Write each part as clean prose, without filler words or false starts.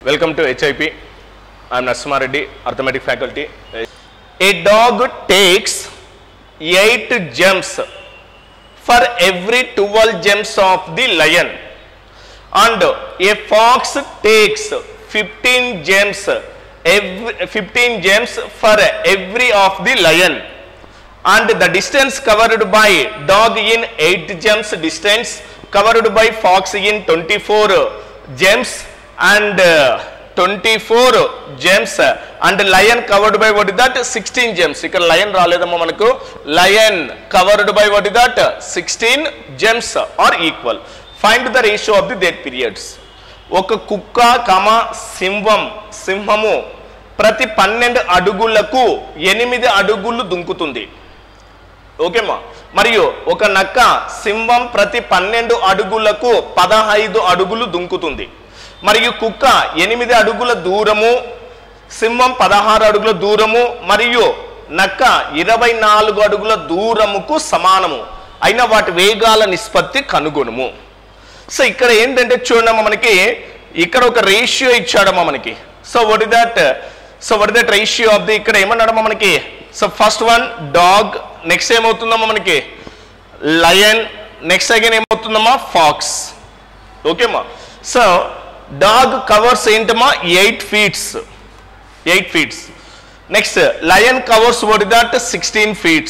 Welcome to HIP. I am Narasimha Reddy, Arithmetic faculty. A dog takes 8 gems for every 12 gems of the lion, and a fox takes 15 gems for every of the lion, and the distance covered by dog in 8 gems distance covered by fox in 24 gems and 24 gems and lion covered by what is that 16 gems. ఇక్కడ lion రాలేదమ్మా మనకు. Lion covered by what is that 16 gems are equal. Find the ratio of the death periods. ఒక కుక్క సింహము ప్రతి 12 అడుగులకు 8 అడుగులు దుంకుతుంది. ఓకేమా. మరియు ఒక నక్క సింహం ప్రతి 12 అడుగులకు 15 అడుగులు దుంకుతుంది. మరియు కుక్క 8 అడుగుల దూరము, సింహం 16 అడుగుల దూరము మరియు నక్క 24 అడుగుల దూరముకు సమానము అయిన వాటి వేగాల నిష్పత్తి కనుగొనుము. సో ఇక్కడ ఏంటంటే చూడమ్మా మనకి ఇక్కడ ఒక రేషియో ఇచ్చాడమ్మా మనకి. So what is that ratio of the ఇక్కడ ఏమన్నాడమ్మా మనకి. So first one dog, next ఏమవుతుందమ్మా మనకి లయన్, నెక్స్ట్ అగైన్ ఏమవుతుందమ్మా ఫాక్స్. ఓకేమ్మా. సో డాగ్ కవర్స్ ఏంటమ్మా 8 feet. Next lion covers what is that 16 feet.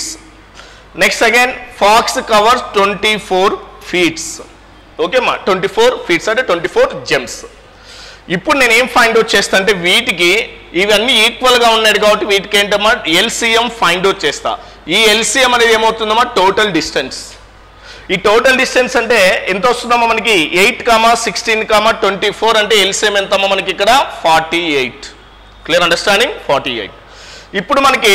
Next again fox covers 24 feet. ఓకేమ్మా 24 feet అంటే 24 gems. ఇప్పుడు నేను ఏం ఫైండ్ అవుట్ చేస్తా అంటే వీటికి ఇవన్నీ ఈక్వల్గా ఉన్నాయి కాబట్టి వీటికి ఏంటమ్మా ఎల్సిఎం ఫైండ్ అవుట్ చేస్తా. ఈ ఎల్సిఎం అనేది ఏమవుతుందమ్మా టోటల్ డిస్టెన్స్. ఈ టోటల్ డిస్టెన్స్ అంటే ఎంత వస్తుందమ్మా మనకి 8, 16, 24 అంటే ఎల్సిఎం ఎంతమ్మా మనకి ఇక్కడ 48. Clear understanding 48. ఇప్పుడు మనకి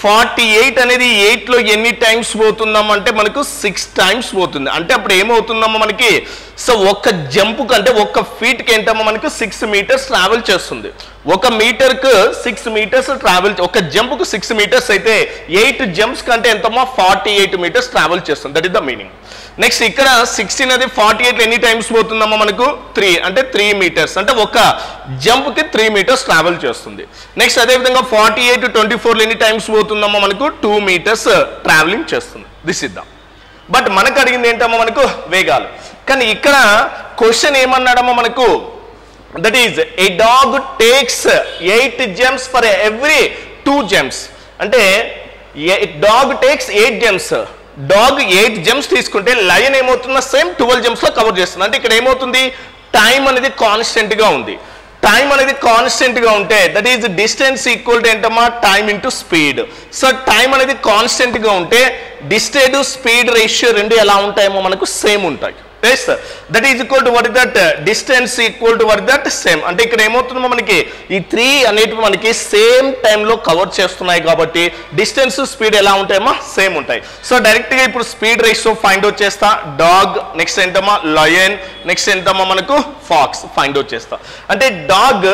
48 అనేది 8లో ఎన్ని టైమ్స్ పోతుందమ్మా అంటే మనకు 6 టైమ్స్ పోతుంది. అంటే అప్పుడు ఏమవుతుందమ్మా మనకి సో ఒక జంపుకు అంటే ఒక ఫీట్కి ఏంటమ్మా మనకు 6 meters ట్రావెల్ చేస్తుంది. ఒక మీటర్కు 6 meters ట్రావెల్, ఒక జంపుకు 6 meters అయితే 8 జంప్స్ కంటే ఎంతమ్మా 48 meters ట్రావెల్ చేస్తుంది. That is the meaning. Next ఇక్కడ 16 అది 48 ఎన్ని టైమ్స్ పోతుందమ్మా మనకు 3 అంటే 3 meters అంటే ఒక జంప్కి 3 meters ట్రావెల్ చేస్తుంది. నెక్స్ట్ అదేవిధంగా 48 24 ఎన్ని టైమ్స్ పోతుందమ్మా మనకు 2 meters ట్రావెలింగ్ చేస్తుంది. This is the. బట్ మనకు అడిగింది ఏంటమ్మా మనకు వేగాలు. కానీ ఇక్కడ క్వశ్చన్ ఏమన్నాడమ్మా మనకు that is a dog takes 8 gems for every 2 gems. అంటే dog takes 8 gems. Dog 8 gems తీసుకుంటే లయన్ ఏమవుతుందో సేమ్ 12 gems లో కవర్ చేస్తుంది. అంటే ఇక్కడ ఏమవుతుంది టైం అనేది కాన్స్టెంట్ గా ఉంది. టైం అనేది కాన్స్టెంట్ గా ఉంటే that is distance equal to ఏంటమ్మా time into speed. So time అనేది కాన్స్టెంట్ గా ఉంటే డిస్టెన్స్ స్పీడ్ రేషియో రెండు ఎలా ఉంటాయేమో మనకు సేమ్ ఉంటాయి. That is equal to what is that distance equal to what is that same. అంటే ఇక్కడ ఏమవుతుందో మనకి ఈ 3 అనేటివి మనకి సేమ్ టైంలో కవర్ చేస్తున్నాయి కాబట్టి డిస్టెన్స్ స్పీడ్ ఎలా ఉంటాయేమో సేమ్ ఉంటాయి. సో డైరెక్ట్గా ఇప్పుడు స్పీడ్ రేషియో ఫైండ్ అవుట్ చేస్తా. డాగ్, నెక్స్ట్ ఏంటమ్మా లయన్, నెక్స్ట్ ఏంటమ్మా మనకు ఫాక్స్ ఫైండ్ అవుట్ చేస్తా. అంటే డాగ్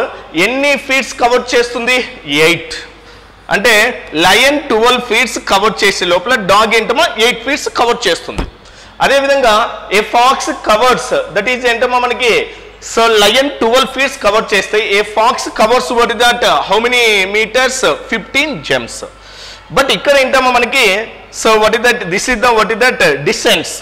ఎన్ని ఫీట్స్ కవర్ చేస్తుంది 8. అంటే లయన్ 12 feet కవర్ చేసే లోపల డాగ్ ఏంటమ్మా 8 feet కవర్ చేస్తుంది. అదేవిధంగా a fox covers that is ఏంటమ్మా మనకి సో లయన్ 12 feet కవర్ చేస్తే a fox covers what is that how many meters 15 gems. But ఇక్కడ ఏంటమ్మా మనకి so what is that this is the what is that distance.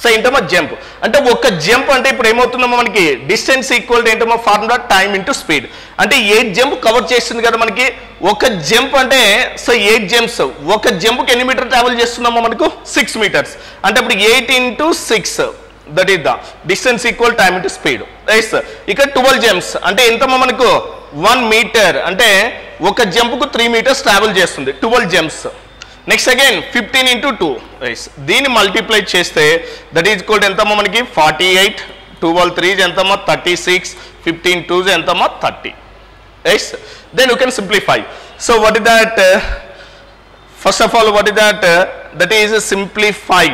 So ఏంటమ్మా jump అంటే ఒక jump అంటే ఇప్పుడు ఏమవుతుందమ్మా మనకి డిస్టెన్స్ ఈక్వల్ ఏంటమ్మా ఫార్ములా టైం ఇంటూ స్పీడ్. అంటే 8 జంప్ కవర్ చేస్తుంది కదా మనకి. ఒక జంప్ అంటే సో 8 gems. ఒక జంప్కి ఎన్ని మీటర్ ట్రావెల్ చేస్తున్నామో మనకు 6 meters. అంటే ఇప్పుడు 8 into 6 that is the distance equal time into speed. ఇక్కడ 12 gems అంటే ఎంతమ్మా మనకు 1 meter. అంటే ఒక జంప్కు 3 meters ట్రావెల్ చేస్తుంది 12 gems. నెక్స్ట్ అగైన్ 15 into 2 దీన్ని మల్టిప్లై చేస్తే దట్ ఈజ్ ఈక్వల్ ఎంతమ్మా మనకి 48, 12 3 ఎంతమ్మా 36, 15 2 ఎంతమ్మా 30. Then you can simplify. So what is that? First of all, what is that? That is simplify.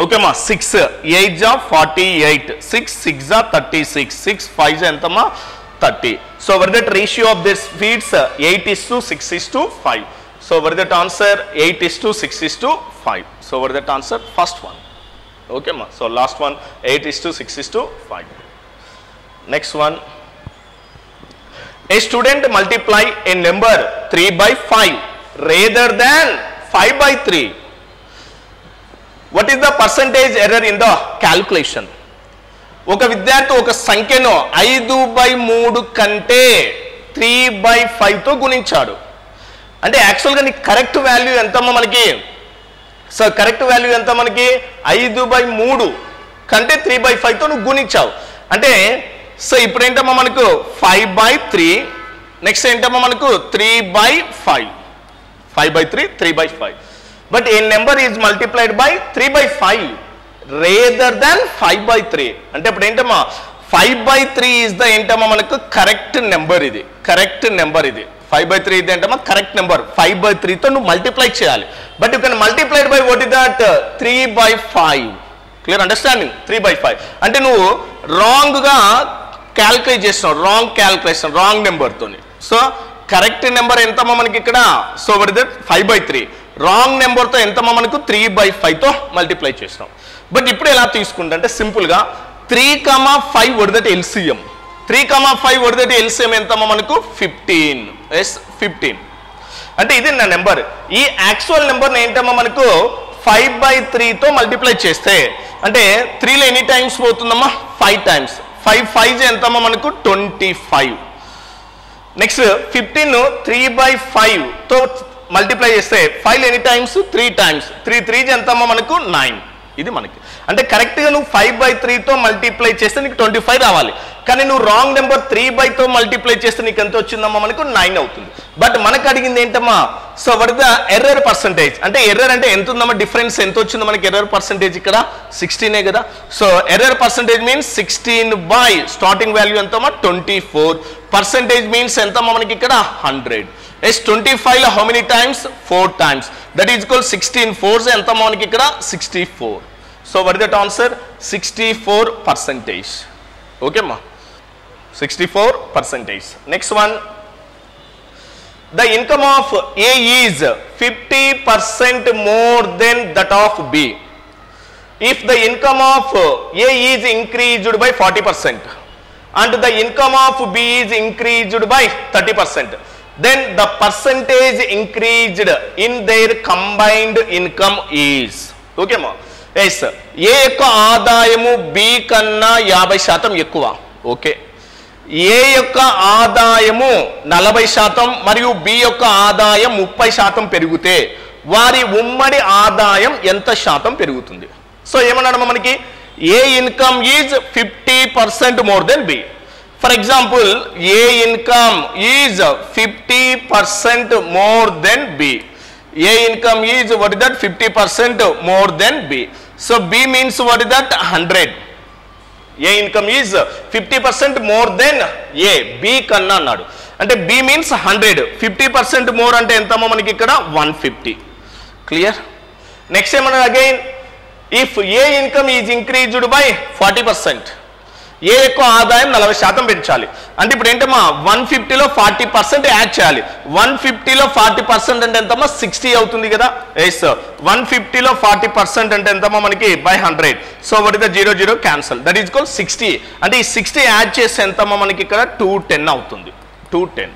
Okay ma 6 8 ja 48, 6 6 ja 36, 6 5 ja entama 30. So what is that ratio of this feeds 8:6:5. So what is that answer 8:6:5. So what is that answer first one. Okay ma. So last one 8:6:5. Next one A student multiply a number 3 by 5 rather than 5 by 3. What is the percentage error in the calculation? ఒక విద్యార్థి ఒక సంఖ్యను 5/3 కంటే 3/5తో గుణించాడు. అంటే యాక్చువల్గా నీకు correct value ఎంతమ్మా మనకి? సో కరెక్ట్ వాల్యూ ఎంత మనకి? 5/3 కంటే 3/5తో నువ్వు గుణించావు. అంటే సో ఇప్పుడు ఏంటమ్మా మనకు 5/3, నెక్స్ట్ ఏంటమ్మా మనకు 3/5, 5/3, 3/5. But A number is multiplied by 3/5 rather దాన్ 5/3. అంటే ఇప్పుడు ఏంటమ్మా 5/3 ఈజ్ ద ఏంటమ్మా మనకు కరెక్ట్ నెంబర్. ఇది కరెక్ట్ నెంబర్. ఇది 5/3 ఇది ఏంటమ్మా కరెక్ట్ నెంబర్. 5/3తో నువ్వు మల్టిప్లై చేయాలి. But you can multiplied by what is that? 3/5. Clear understanding? 3/5 అంటే నువ్వు రాంగ్గా క్యాల్కులేట్ చేస్తున్నావు, రాంగ్ క్యాల్కులేషన్, రాంగ్ నెంబర్తో. సో కరెక్ట్ నెంబర్ ఎంతమ్మా మనకి ఇక్కడ? So what is that? 5/3. Wrong నెంబర్తో ఎంతమ్మా మనకు? 3/5తో మల్టిప్లై చేసినాం. బట్ ఇప్పుడు ఎలా తీసుకుంటా అంటే సింపుల్గా 3,5 what is that LCM? 3,5 what is that LCM ఎంతమ్మా మనకు? 15. ఎస్ 15. అంటే ఇది నా నెంబర్. ఈ యాక్చువల్ నెంబర్ని ఏంటమ్మా మనకు 5/3తో మల్టిప్లై చేస్తే అంటే 3లో ఎన్ని టైమ్స్ పోతుందమ్మా? 5 టైమ్స్. 5 5 ఎంతమ్మా మనకు? 25. నెక్స్ట్ 15 3/5తో మల్టిప్లై చేస్తే 5 ఎన్ని టైమ్స్? 3 టైమ్స్. 3 3 ఎంతమ్మా మనకు? 9. ఇది మనకి అంటే కరెక్ట్గా నువ్వు 5/3తో మల్టిప్లై చేస్తే నీకు 25 రావాలి. కానీ నువ్వు రాంగ్ నెంబర్ 3/తో మల్టిప్లై చేస్తే నీకు ఎంత వచ్చిందమ్మా మనకు? 9 అవుతుంది. బట్ మనకు అడిగింది ఏంటమ్మా? So what is the error percentage? అంటే ఎర్రర్ అంటే ఎంత ఉందమ్మా? డిఫరెన్స్ ఎంత వచ్చిందో మనకి ఎర్రర్ పర్సంటేజ్ ఇక్కడ 16 కదా. So error percentage means 16 by starting value ఎంతమ్మా? 24. పర్సంటేజ్ మీన్స్ ఎంతమ్మా మనకి ఇక్కడ? 100. ఎస్ 25లో how many times? 4 times. That is equal 16 4s ఎంతమ్మా మనకి ఇక్కడ? 64. So what is that answer? 64%. Okay అమ్మా, 64%. Next one, the income of A is 50% more than that of B. If the income of A is increased by 40% and the income of B is increased by 30%, then the percentage increased in their combined income is. Okay ma? Yes. A యొక్క ఆదాయము B కన్నా 50% ఎక్కువ. Okay. ఏ యొక్క ఆదాయము 40% మరియు B యొక్క ఆదాయం 30% పెరిగితే వారి ఉమ్మడి ఆదాయం ఎంత శాతం పెరుగుతుంది? సో ఏమన్నాడమ్మా మనకి? A income is 50% more than B. For example A income is 50% more than B. A income is what is that? 50% more than B. So B means what is that? 100. A income is 50% more than A, B కన్నా అన్నాడు. అంటే B means 100. 50% more అంటే ఎంతమ్మా మనకి ఇక్కడ? 150. Clear? Next ఏమన్నా again, if A income is increased by 40%, ఏ యొక్క ఆదాయం 40% పెంచాలి. అంటే ఇప్పుడు ఏంటమ్మా 150లో 40% యాడ్ చేయాలి. 150లో 40% అంటే ఎంతమ్మా? 60 అవుతుంది కదా. ఎస్ 150లో 40% అంటే ఎంతమ్మా మనకి? By 100. So what is the 0 0 cancel. That is equal 60. అంటే ఈ 60 యాడ్ చేస్తే ఎంతమ్మా మనకి ఇక్కడ? 210 అవుతుంది. 210.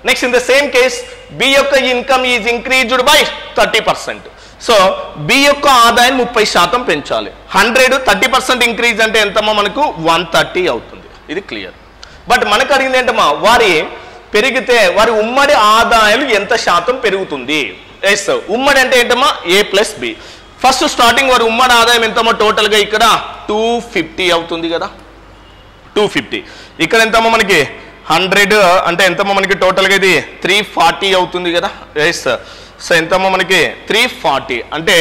Next in the same case B యొక్క income is increased by 30%. So B యొక్క ఆదాయం 30% పెంచాలి. 100 30% ఇంక్రీజ్ అంటే ఎంతమ్మా మనకు? 130 అవుతుంది. ఇది క్లియర్. బట్ మనకు అడిగింది ఏంటమ్మా? వారి పెరిగితే వారి ఉమ్మడి ఆదాయాలు ఎంత శాతం పెరుగుతుంది? ఎస్ ఉమ్మడి అంటే ఏంటమ్మా? ఏ ప్లస్ బి. ఫస్ట్ స్టార్టింగ్ వారి ఉమ్మడి ఆదాయం ఎంతమ్మా? టోటల్గా ఇక్కడ 250 అవుతుంది కదా. 250. ఇక్కడ ఎంతమ్మా మనకి? 100 అంటే ఎంతమ్మా మనకి? టోటల్గా ఇది 340 అవుతుంది కదా. ఎస్ సో ఎంతమ్మా మనకి? 340. అంటే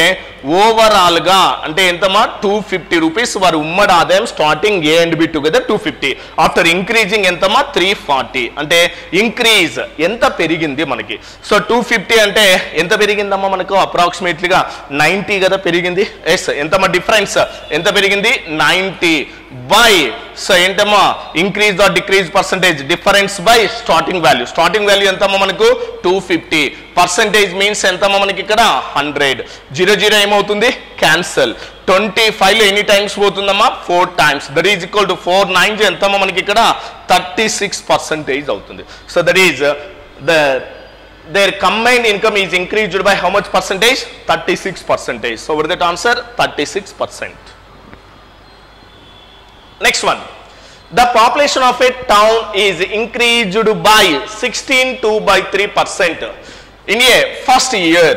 ఓవరాల్గా అంటే ఎంతమ్మా? 250 రూపీస్ వారి ఉమ్మడి ఆదాయం starting A and B together 250. After increasing ఎంతమ్మా? 340. అంటే ఇంక్రీజ్ ఎంత పెరిగింది మనకి? సో 250 అంటే ఎంత పెరిగిందమ్మా మనకు? అప్రాక్సిమేట్లీగా 90 కదా పెరిగింది. ఎస్ ఎంతమ్మా డిఫరెన్స్? ఎంత పెరిగింది? 90 బై సో ఏంటమ్మా? Increase or decrease percentage? Difference by starting value. Starting value ఎంతమ్మా మనకు? 250. పర్సంటేజ్ మీన్స్ ఎంతమ్మా మనకి ఇక్కడ? 100. 0 0 ఏమవుతుంది? క్యాన్సల్. 25 లో ఎన్ని టైమ్స్ పోతుందమ్మా 4 times. That is equal to 4 9 ఎంతమ్మా మనకి ఇక్కడ 36% అవుతుంది. So that is their combined income is increased by how much percentage? 36%. So what is that answer? 36%. Next one. The population of a town is increased by 16.2% in a first year,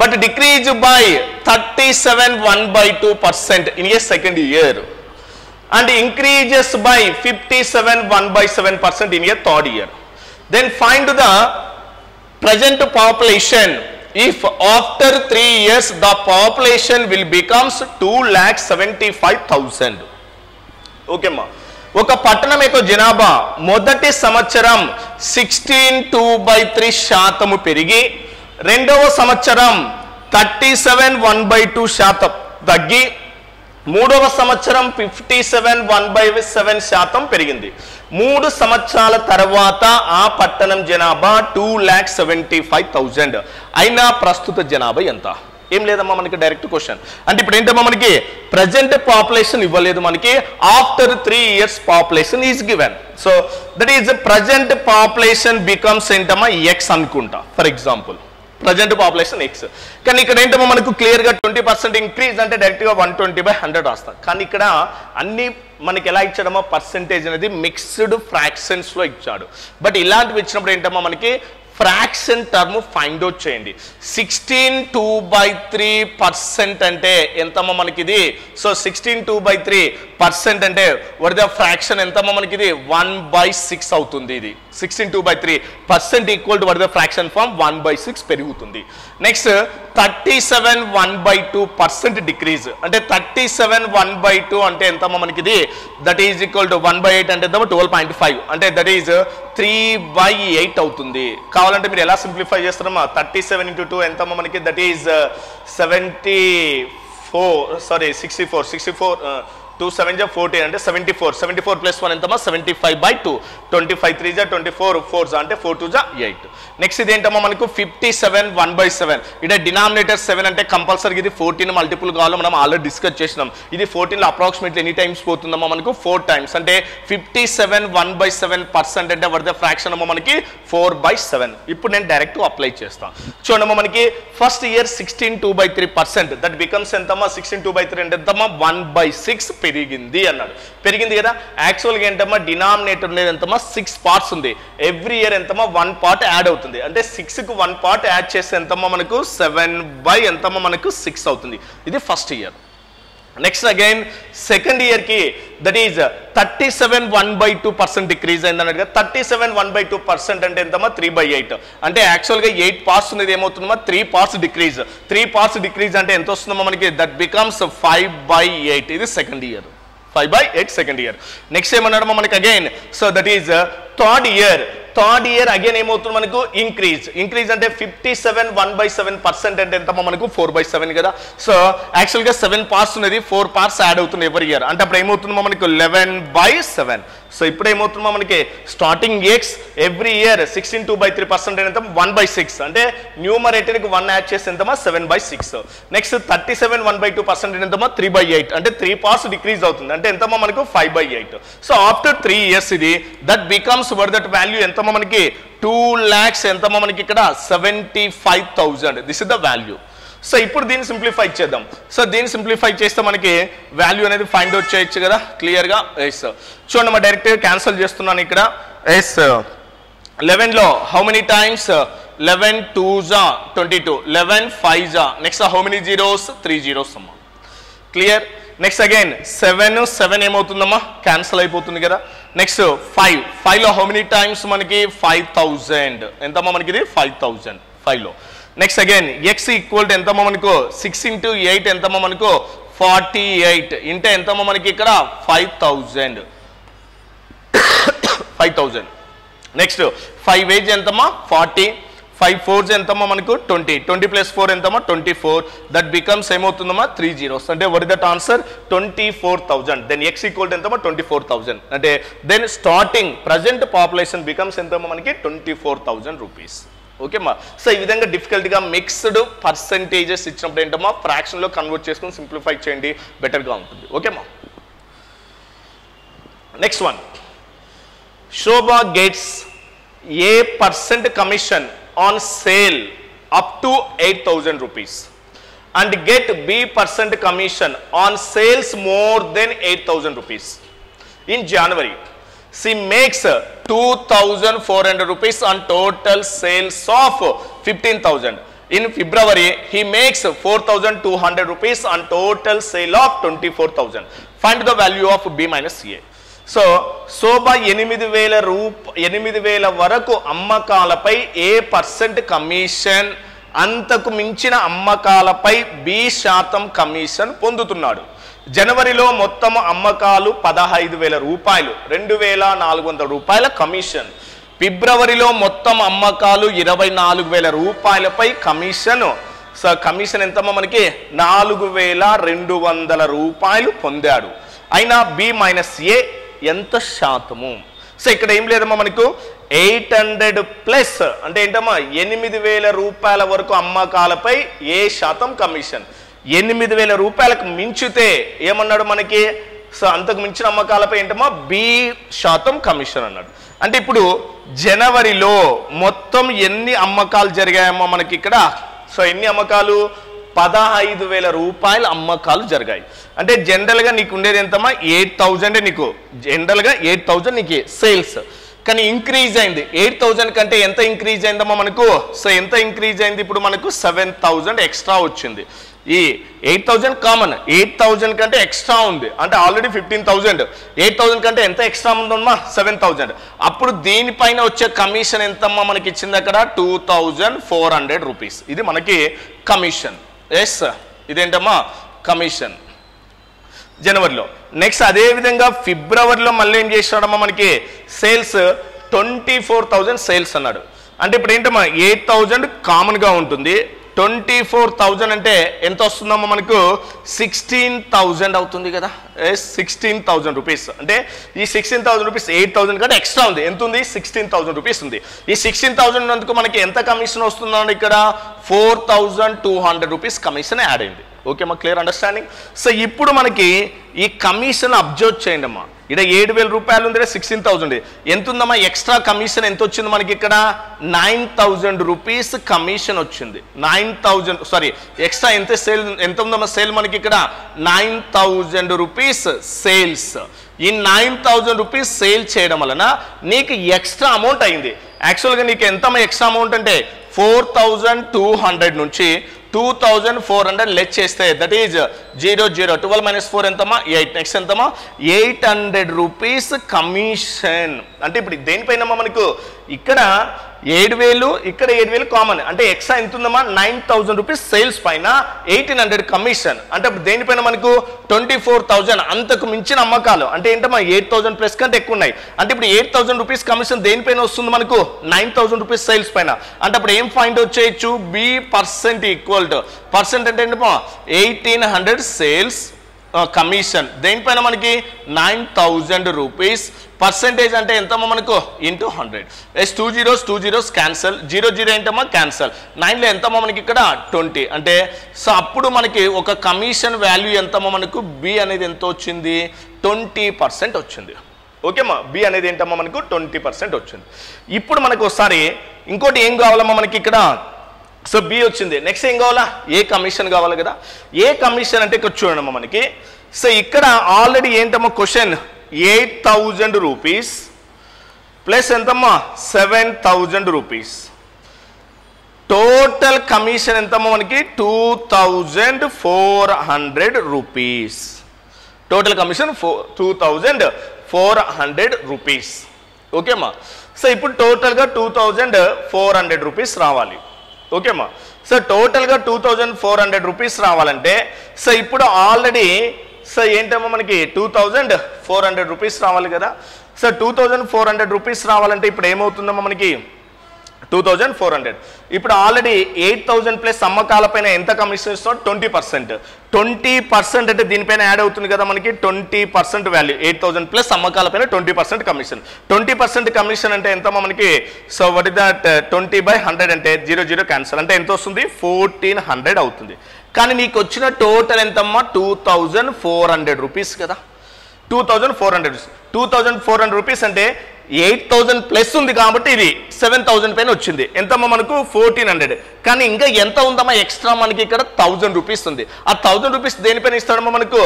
but decreased by 37.1% in a second year, and increases by 57.1% in a third year. Then find the present population if after 3 years the population will becomes 2,75,000. Okay మా, ఒక పట్టణం యొక్క జనాభా మొదటి సంవత్సరం 16.2% పెరిగి రెండవ సంవత్సరం 37.1% తగ్గి మూడవ సంవత్సరం 57.1% పెరిగింది. 3 సంవత్సరాల తర్వాత ఆ పట్టణం జనాభా 2,75,000 అయినా ప్రస్తుత జనాభా ఎంత? ఏం లేదమ్మా మనకి డైరెక్ట్ క్వశ్చన్. అంటే ఇప్పుడు ఏంటమ్మా మనకి ప్రజెంట్ పాపులేషన్ ఇవ్వలేదు, మనకి after 3 years population is given. So that is present population becomes ఏంటమ్మా ఎక్స్ అనుకుంటా for example, present population X. కానీ ఇక్కడ ఏంటమ్మా మనకు క్లియర్గా 20% ఇంక్రీజ్ అంటే డైరెక్ట్గా 120/100 రాస్తాం. కానీ ఇక్కడ అన్ని మనకి ఎలా ఇచ్చాడమ్మా పర్సెంటేజ్ అనేది మిక్స్డ్ ఫ్రాక్షన్స్లో ఇచ్చాడు. బట్ ఇలాంటివి ఇచ్చినప్పుడు ఏంటమ్మా మనకి ఫ్రాక్షన్ టర్మ్ ఫైండ్ అవుట్ చేయండి. 16.2/3% అంటే ఎంతమ్మా మనకి ఇది? సో 16.2/3% అంటే వాట్ ద ఫ్రాక్షన్ ఎంతమ్మా మనకి ఇది? 1/6 అవుతుంది. ఇది 16.2/3% equal to what the fraction form 1/6 పెరుగుతుంది. నెక్స్ట్ 37.1/2% డిక్రీజ్ అంటే 37.1/2 అంటే ఎంతమ్మా మనకి ఇది? దట్ ఈజ్ ఈక్వల్ టు 1/8 అంటే ఎంతమ్మా 12.5 అంటే దట్ ఈజ్ 3/8 అవుతుంది. కావాలంటే మీరు ఎలా సింప్లిఫై చేస్తారమ్మా? 37 × 2 ఎంతమ్మా మనకి? దట్ ఈజ్ 64 2 7 14 అంటే 74 ప్లస్ 1 ఎంతమ్మా 75/2 25 3 24 4 అంటే 4 2 8. నెక్స్ట్ ఇది ఏంటమ్మా మనకు 57/1/7 ఇక్కడ డినామినేటర్ 7 అంటే కంపల్సరీ ఇది 14 మల్టిపుల్ కావాలో మనం ఆల్రెడీ డిస్కస్ చేసినాం. ఇది 14లో అప్రాక్సిమేట్లీ ఎన్ని టైమ్స్ పోతుందమ్మా మనకు? 4 టైమ్స్ అంటే 57/1/7% అంటే వాట్ ద ఫ్రాక్షన్ అమ్మా మనకి 4/7. ఇప్పుడు నేను డైరెక్ట్ అప్లై చేస్తాను. చూడమ్మా మనకి ఫస్ట్ ఇయర్ 16.2/3% దట్ బికమ్స్ ఎంతమ్మా 16.2/3 అంటే ఎంతమ్మా 1/6 పెరిగింది అన్నాడు. పెరిగింది కదా. యాక్చువల్గా ఏంటమ్మా డినామినేటర్ అనేది ఎంతమ్మా 6 పార్ట్స్ ఉంది. ఎవ్రీ ఇయర్ ఎంతమ్మా 1 పార్ట్ యాడ్ అవుతుంది. అంటే 6కు 1 పార్ట్ యాడ్ చేస్తే ఎంతమ్మా మనకు 7/ఎంతమ్మా మనకు 6 అవుతుంది. ఇది first year. Next again second year కి దట్ ఈజ్ 37.1/2% డిక్రీజ్ అయింది అన్నట్టుగా 37.1/2% అంటే ఎంతమ్మా 3/8 అంటే యాక్చువల్గా 8 పార్ట్స్ ఉన్నది ఏమవుతుందమ్మా 3 పార్ట్స్ డిక్రీజ్. 3 పార్ట్స్ డిక్రీజ్ అంటే ఎంత వస్తుందమ్మా మనకి? That becomes 5/8. ఇది second year. 5/8 second year. Next ఏమన్నాడమ్మా మనకి again? So that is third year again ఏమవుతుంది మనకు? ఇంక్రీజ్ అంటే 57.1/7% అంటే ఎంతమ్మా మనకు 4/7 కదా. సో యాక్చువల్గా 7 పార్ట్స్ ఉన్నది 4 పార్ట్స్ యాడ్ అవుతుంది ఎవరి ఇయర్ అంటే అప్పుడు ఏమవుతుందమ్మా మనకు 11/7. సో ఇప్పుడు ఏమవుతుందమ్మా మనకి స్టార్టింగ్ ఎక్స్ ఎవ్రీ ఇయర్ 16.2/3% అంటే 1/6 అంటే న్యూమరేటర్కి 1 యాడ్ చేస్తే ఎంతమ్మా 7/6. నెక్స్ట్ 37.1/2% అంటే ఎంతమ్మా 3/8 అంటే 3 పార్ట్స్ డిక్రీజ్ అవుతుంది అంటే ఎంతమ్మా మనకు 5/8. సో ఆఫ్టర్ 3 years ఇది that becomes what that value ఎంతమ్మా మనకి 2 lakhs ఎంతమ్మా మనకి ఇక్కడ 75,000. This is the value. So ఇప్పుడు దీన్ని సింప్లిఫై చేద్దాం. సో దీన్ని సింప్లిఫై చేస్తే మనకి వాల్యూ అనేది ఫైండ్ అవుట్ చేయొచ్చు కదా క్లియర్గా. ఎస్ చూడండి మా డైరెక్ట్గా క్యాన్సిల్ చేస్తున్నాను ఇక్కడ. ఎస్ 11లో how many times? 11 2s 22 11 5s next how many zeros? 3 zeros అమ్మా. క్లియర్. నెక్స్ట్ అగైన్ 7 ఏమవుతుందమ్మా క్యాన్సిల్ అయిపోతుంది కదా. నెక్స్ట్ 5లో హౌ మెనీ టైమ్స్ మనకి? 5000 ఎంతమ్మా మనకి ఇది? 5000 5లో. Next again X equal to ఎంతమ్మా మనకు? 6 × 8 ఎంతమ్మా మనకు? 48 ఇంటే ఎంతమ్మా మనకి ఇక్కడ? 5000. నెక్స్ట్ 5 8 ఎంతమ్మా? 40 5 4s ఎంతమ్మా మనకు? 20 ప్లస్ 4 ఎంతమ్మా? 24 దట్ బికమ్స్ ఏమవుతుందమ్మా 3 zeros అంటే what is that answer? 24,000. Then X equal to ఎంతమ్మా? 24,000 అంటే then starting present population becomes ఎంతమ్మా మనకి? 24,000 రూపీస్. ఓకేమ్మా. సో ఈ విధంగా డిఫికల్ట్గా మిక్స్డ్ పర్సెంటేజెస్ ఇచ్చినప్పుడు ఏంటమ్మా ఫ్రాక్షన్లో కన్వర్ట్ చేసుకుని సింప్లిఫై చేయండి, బెటర్గా ఉంటుంది. ఓకేమ్మా. Next one, Shobha gets A% commission on sale up to 8,000 rupees and get B% commission on sales more than 8,000 rupees. In January, she makes 2,400 rupees on total sales of 15,000. In February, he makes 4,200 rupees on total sale of 24,000. Find the value of B minus A. So Shobha 8,000 వరకు అమ్మకాలపై A% commission, అంతకు మించిన అమ్మకాలపై B% commission పొందుతున్నాడు. జనవరిలో మొత్తం అమ్మకాలు 15,000 రూపాయలు, 2,400 రూపాయల commission. ఫిబ్రవరిలో మొత్తం అమ్మకాలు 24,000 రూపాయలపై కమిషన్. సో కమిషన్ ఎంతమ్మా మనకి 4,200 రూపాయలు పొందాడు. అయినా B మైనస్ A ఎంత శాతము? సో ఇక్కడ ఏం లేదమ్మా మనకు 800 ప్లస్ అంటే ఏంటమ్మా 8,000 రూపాయల వరకు అమ్మకాలపై A% కమిషన్. 8,000 రూపాయలకు మించితే ఏమన్నాడు మనకి? సో అంతకు మించిన అమ్మకాలపై ఏంటమ్మా B% కమిషన్ అన్నాడు. అంటే ఇప్పుడు జనవరిలో మొత్తం ఎన్ని అమ్మకాలు జరిగాయమ్మా మనకి ఇక్కడ? సో ఎన్ని అమ్మకాలు? 15,000 రూపాయల అమ్మకాలు జరిగాయి. అంటే జనరల్గా నీకు ఉండేది ఎంతమ్మా 8,000, నీకు జనరల్గా 8,000 నీకు సేల్స్, కానీ ఇంక్రీజ్ అయింది 8,000 కంటే ఎంత ఇంక్రీజ్ అయిందమ్మా మనకు? సో ఎంత ఇంక్రీజ్ అయింది? ఇప్పుడు మనకు 7,000 ఎక్స్ట్రా వచ్చింది. ఈ 8,000 కామన్, 8,000 కంటే ఎక్స్ట్రా ఉంది అంటే ఆల్రెడీ 15,000, 8,000 కంటే ఎంత ఎక్స్ట్రా ఉందమ్మా 7,000. అప్పుడు దీనిపైన వచ్చే కమిషన్ ఎంతమ్మా మనకి ఇచ్చింది అక్కడ? 2,400 రూపీస్. ఇది మనకి కమిషన్. ఎస్, ఇదేంటమ్మా కమిషన్ జనవరిలో. నెక్స్ట్ అదే విధంగా ఫిబ్రవరిలో మళ్ళీ ఏం చేశాడమ్మా మనకి? సేల్స్ 24,000 సేల్స్ అన్నాడు. అంటే ఇప్పుడు ఏంటమ్మా 8,000 కామన్గా ఉంటుంది, 24,000 అంటే ఎంత వస్తుందమ్మా మనకు? 16,000 అవుతుంది కదా. 16,000 రూపీస్. అంటే ఈ 16,000 రూపీస్ 8,000 కంటే ఎక్స్ట్రా ఉంది. ఎంత ఉంది? 16,000 రూపీస్ ఉంది. ఈ 16,000 అందుకు మనకి ఎంత కమిషన్ వస్తుందండి? ఇక్కడ 4,200 రూపీస్ కమిషన్ యాడ్ అయింది. ఓకే అమ్మా, క్లియర్ అండర్స్టాండింగ్? సో ఇప్పుడు మనకి ఈ కమిషన్ అబ్జర్వ్ చేయండి అమ్మా. ఇక్కడ 7,000 రూపాయలు ఉంది, 16,000 ఎంత ఉందమ్మా? ఎక్స్ట్రా కమిషన్ ఎంత వచ్చింది మనకి ఇక్కడ? 9,000 రూపీస్ కమిషన్ వచ్చింది. 9,000 సారీ ఎక్స్ట్రా ఎంత సేల్, ఎంత ఉందమ్మా సేల్ మనకి ఇక్కడ? 9,000 రూపీస్ సేల్స్. ఈ 9,000 రూపీస్ సేల్ చేయడం వలన నీకు ఎక్స్ట్రా అమౌంట్ అయింది. యాక్చువల్గా నీకు ఎంతమ్మా ఎక్స్ట్రా అమౌంట్ అంటే 4,200 నుంచి 2,400 లెస్ చేస్తే దట్ ఈజ్ 0, 0, 12 - 4 ఎంతమ్మా? 8. నెక్స్ట్ ఎంతమ్మా? 800 రూపీస్ కమిషన్. అంటే ఇప్పుడు దేనిపైనమ్మా మనకు? ఇక్కడ 7,000, ఇక్కడ 7,000 కామన్. అంటే ఎక్స్ట్రా ఎంత ఉందమ్మా? 9,000 రూపీస్ సేల్స్ పైన 1,800 కమిషన్. అంటే ఇప్పుడు దేనిపైన మనకు 24,000 అంతకు మించిన అమ్మకాలు. అంటే ఏంటమ్మా 8,000 ప్లస్ కంటే ఎక్కువ ఉన్నాయి. అంటే ఇప్పుడు 8,000 రూపీస్ కమిషన్ దేనిపైన వస్తుంది మనకు? 9,000 రూపీస్ సేల్స్ పైన. అంటే అప్పుడు ఏం ఫైండ్ అవుట్ చేయొచ్చు? B% ఈక్వల్ టు పర్సెంట్ అంటే ఏంటమ్మా 1,800 సేల్స్ కమిషన్. దేనిపైన మనకి 9,000 రూపీస్. పర్సెంటేజ్ అంటే ఎంతమ్మా మనకు? ఇంటూ 100. 2 zeros క్యాన్సల్, 0, 0 ఏంటమ్మా క్యాన్సల్. 9లో ఎంతమ్మా మనకి ఇక్కడ? 20. అంటే సో అప్పుడు మనకి ఒక కమిషన్ వాల్యూ ఎంతమ్మా మనకు? B అనేది ఎంత వచ్చింది? 20% వచ్చింది. ఓకేమ్మా, B అనేది ఏంటమ్మా మనకు? 20% వచ్చింది. ఇప్పుడు మనకు ఒకసారి ఇంకోటి ఏం కావాలమ్మా మనకి ఇక్కడ? సో B వచ్చింది. నెక్స్ట్ ఏం కావాలా? ఏ కమిషన్ కావాలి కదా. ఏ కమిషన్ అంటే ఇక్కడ చూడమ్మా మనకి. సో ఇక్కడ ఆల్రెడీ ఏంటమ్మా క్వశ్చన్ 8,000 రూపీస్ ప్లస్ ఎంతమ్మా 7,000 రూపీస్. టోటల్ కమిషన్ ఎంతమ్మా మనకి? 2,400 రూపీస్. Total commission 2,400 rupees. ఓకేమ్మా. సో ఇప్పుడు టోటల్గా 2,400 రూపీస్ రావాలి. ఓకేమ్మా. సో టోటల్గా 2,400 రూపీస్ రావాలంటే సో ఇప్పుడు ఆల్రెడీ సో ఏంటమ్మా మనకి 2,400 రూపీస్ రావాలి కదా. సో 2,400 రూపీస్ రావాలంటే ఇప్పుడు ఏమవుతుందమ్మా మనకి? 2400. ఇప్పుడు ఆల్రెడీ 8000 ప్లస్ అమ్మకాలపైన ఎంత కమిషన్ ఇస్తున్నాడు? 20%. 20% అంటే దీనిపైన యాడ్ అవుతుంది కదా మనకి 20% వాల్యూ. 8000 ప్లస్ అమ్మకాలపైన 20% కమిషన్. 20% కమిషన్ అంటే ఎంత మనకి? So what is that? 20/100 అంటే 00 క్యాన్సల్. అంటే ఎంత వస్తుంది? 1400 అవుతుంది. కానీ నీకు వచ్చిన టోటల్ ఎంతమ్మా? 2400 రూపీస్ కదా. 2400 రూపీస్ అంటే 8000 ప్లస్ ఉంది కాబట్టి ఇది 7000 పైన వచ్చింది. ఎంతమ్మా మనకు? 1400. కానీ ఇంకా ఎంత ఉందమ్మా ఎక్స్ట్రా మనకి ఇక్కడ? 1000 రూపీస్ ఉంది. ఆ 1000 రూపీస్ దేనిపైన ఇస్తాడమ్మా మనకు?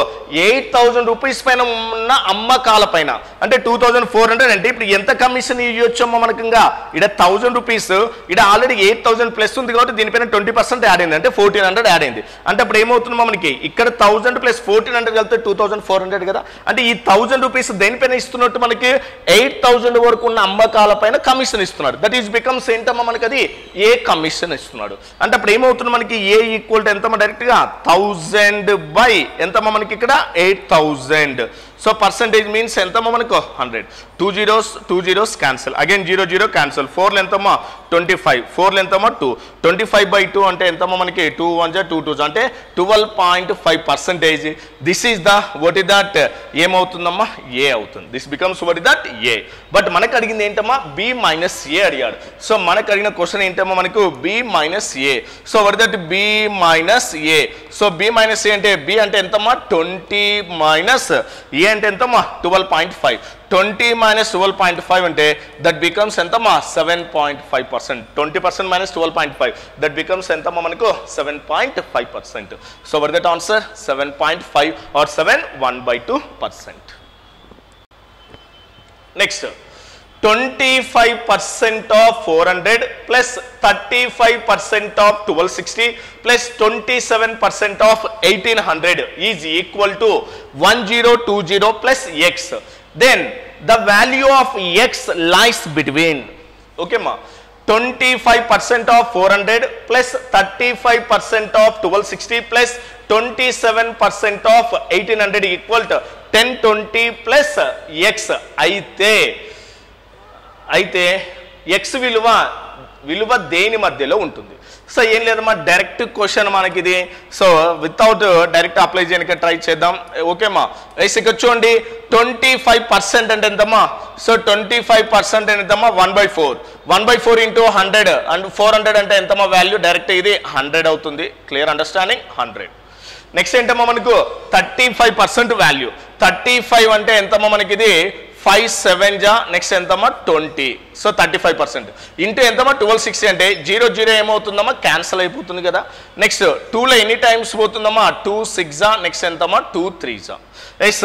8000 రూపీస్ పైన ఉన్న అమ్మకాల పైన. అంటే 2400 అంటే ఇప్పుడు ఎంత కమిషన్ ఇవ్వచ్చమ్మా మనకు? ఇంకా ఇక్కడ 1000 రూపీస్, ఇక్కడ ఆల్రెడీ 8000 ప్లస్ ఉంది కాబట్టి దీనిపైన 20% యాడ్ అయింది. అంటే 1400 యాడ్ అయింది. అంటే అప్పుడు ఏమవుతుందమ్మా మనకి? ఇక్కడ 1000 ప్లస్ 1400 కలిపితే 2400 కదా. అంటే ఈ 1000 రూపీస్ దేనిపైన ఇస్తున్నట్టు మనకి? 8000 వరకు ఉన్న అమ్మకాల పైన కమిషన్ ఇస్తున్నాడు. దట్ ఈస్ బికమ్స్ ఏంటమ్మా మనకి? అది ఏ కమిషన్ ఇస్తున్నాడు. అంటే అప్పుడు ఏమవుతుంది మనకి? ఏ ఈక్వల్ టు ఎంతమ్మా డైరెక్ట్ గా? 1000 బై ఎంతమ్మా మనకి ఇక్కడ? 8000. సో పర్సెంటేజ్ మీన్స్ ఎంతమ్మా మనకు? 100. 2 zeros క్యాన్సిల్. Again 00 cancel. 4 ఎంతమ్మా? 25. 4 ఎంతమ్మా? 2. 25/2 అంటే ఎంతమ్మా మనకి? 2 1 2 2 అంటే 12.5%. This is the what is that? ఏమవుతుందమ్మా? ఏ అవుతుంది. This becomes what is that? A. But మనకు అడిగింది ఏంటమ్మా? B మైనస్ ఏ అడిగాడు. సో మనకు అడిగిన క్వశ్చన్ ఏంటమ్మా మనకు? B minus A. So what is that? B minus A. So B minus A అంటే B అంటే ఎంతమ్మా? 20 మైనస్ ఏ అంటే ఎంతమ్మా? 12.5. 20 minus 12.5 అంటే that becomes ఎంతమ్మా? 7.5%. 20% minus 12.5 that becomes ఎంతమ్మా మనకు? 7.5%. So what is that answer? 7.5 or 7 1/2%. Next, 25% of 400 plus 35% of 1260 plus 27% of 1800 is equal to 1020 plus x. Then the value of x lies between, okay ma, 25% of 400 plus 35% of 1260 plus 27% of 1800 equal to 1020 plus x. అయితే x విలువ దేని మధ్యలో ఉంటుంది? So ఏం లేదమ్మా, direct question మనకి ఇది. So without direct apply చేయడానికి ట్రై చేద్దాం. ఓకేమ్మా, ఇక్కడ చూడండి 25% అంటే ఎంతమ్మా? సో 25% అంటే ఎంతమ్మా? 1/4. 1/4 ఇంటూ 100 అండ్ 400 అంటే ఎంతమ్మా వాల్యూ? డైరెక్ట్ ఇది 100 అవుతుంది. Clear understanding? 100. నెక్స్ట్ ఏంటమ్మా మనకు? 35% వాల్యూ. 35 అంటే ఎంతమ్మా మనకి? ఇది 5 7 జా నెక్స్ట్ ఎంతమ్మా? 20. సో 35% ఇంటూ ఎంతమ్మా? 1260 అంటే 00 ఏమవుతుందమ్మా? క్యాన్సిల్ అయిపోతుంది కదా. నెక్స్ట్ 2లో ఎన్ని టైమ్స్ పోతుందమ్మా? 2 6 జా నెక్స్ట్ ఎంతమ్మా? 2 3 జా. ఎస్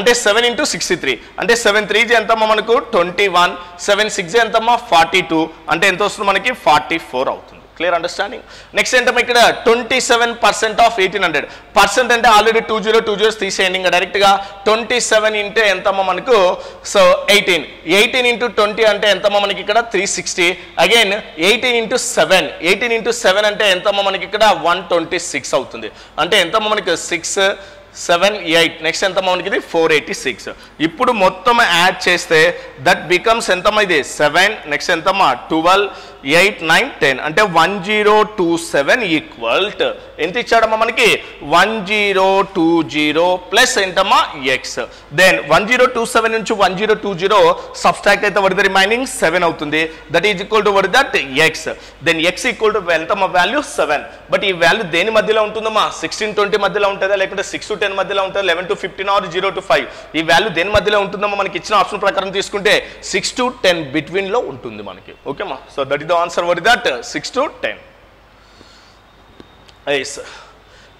అంటే 7 ఇంటూ 63 అంటే 7 3 జా ఎంతమ్మా మనకు? 21. 7 6 జా ఎంతమ్మా? 42 అంటే ఎంత వస్తుంది మనకి? 44 అవుతుంది. Clear understanding? నెక్స్ట్ ఏంటమ్మా ఇక్కడ 27% ఆఫ్ 1800. పర్సెంట్ అంటే ఆల్రెడీ 20 తీసేయండి ఇంకా డైరెక్ట్గా. 27 ఇంటే ఎంతమ్మా మనకు? సో 18 ఇంటూ 20 అంటే ఎంతమ్మా మనకి ఇక్కడ? 360. అగైన్ 18 ఇంటూ 7 అంటే ఎంతమ్మా మనకి ఇక్కడ? 126 అవుతుంది. అంటే ఎంతమ్మా మనకి? 6 7 8 నెక్స్ట్ ఎంతమ్మా మనకి? ఇది 486. ఇప్పుడు మొత్తం యాడ్ చేస్తే దట్ బికమ్స్ ఎంతమ్మా? ఇది 7 నెక్స్ట్ ఎంతమ్మా? 12 8 9 10 అంటే 1027 ఈక్వల్ టు ఎంత ఇచ్చాడమ్మా మనకి? 1020 ప్లస్ ఎంతమ్మా? ఎక్స్. దెన్ 1027 నుంచి 1020 సబ్స్ట్రాక్ట్ అయితే వడ్ ద రిమైనింగ్ 7 అవుతుంది. That is equal to what that? X. Then X equal to ఎంతమ్మా వాల్యూ? 7. బట్ ఈ వాల్యూ దేని మధ్యలో ఉంటుందమ్మా? 16 20 మధ్యలో ఉంటుందా, లేకపోతే 6 to 10 మధ్యలో ఉంటుందా, 11 to 15 ఆర్ 0 to 5? ఈ వాల్యూ దేని మధ్యలో ఉంటుందమ్మా? మనకి ఇచ్చిన ఆప్షన్ ప్రకారం తీసుకుంటే 6 to 10 బిట్వీన్ లో ఉంటుంది మనకి. ఓకేమా? So that is the answer. What is that? 6 to 10. Yes.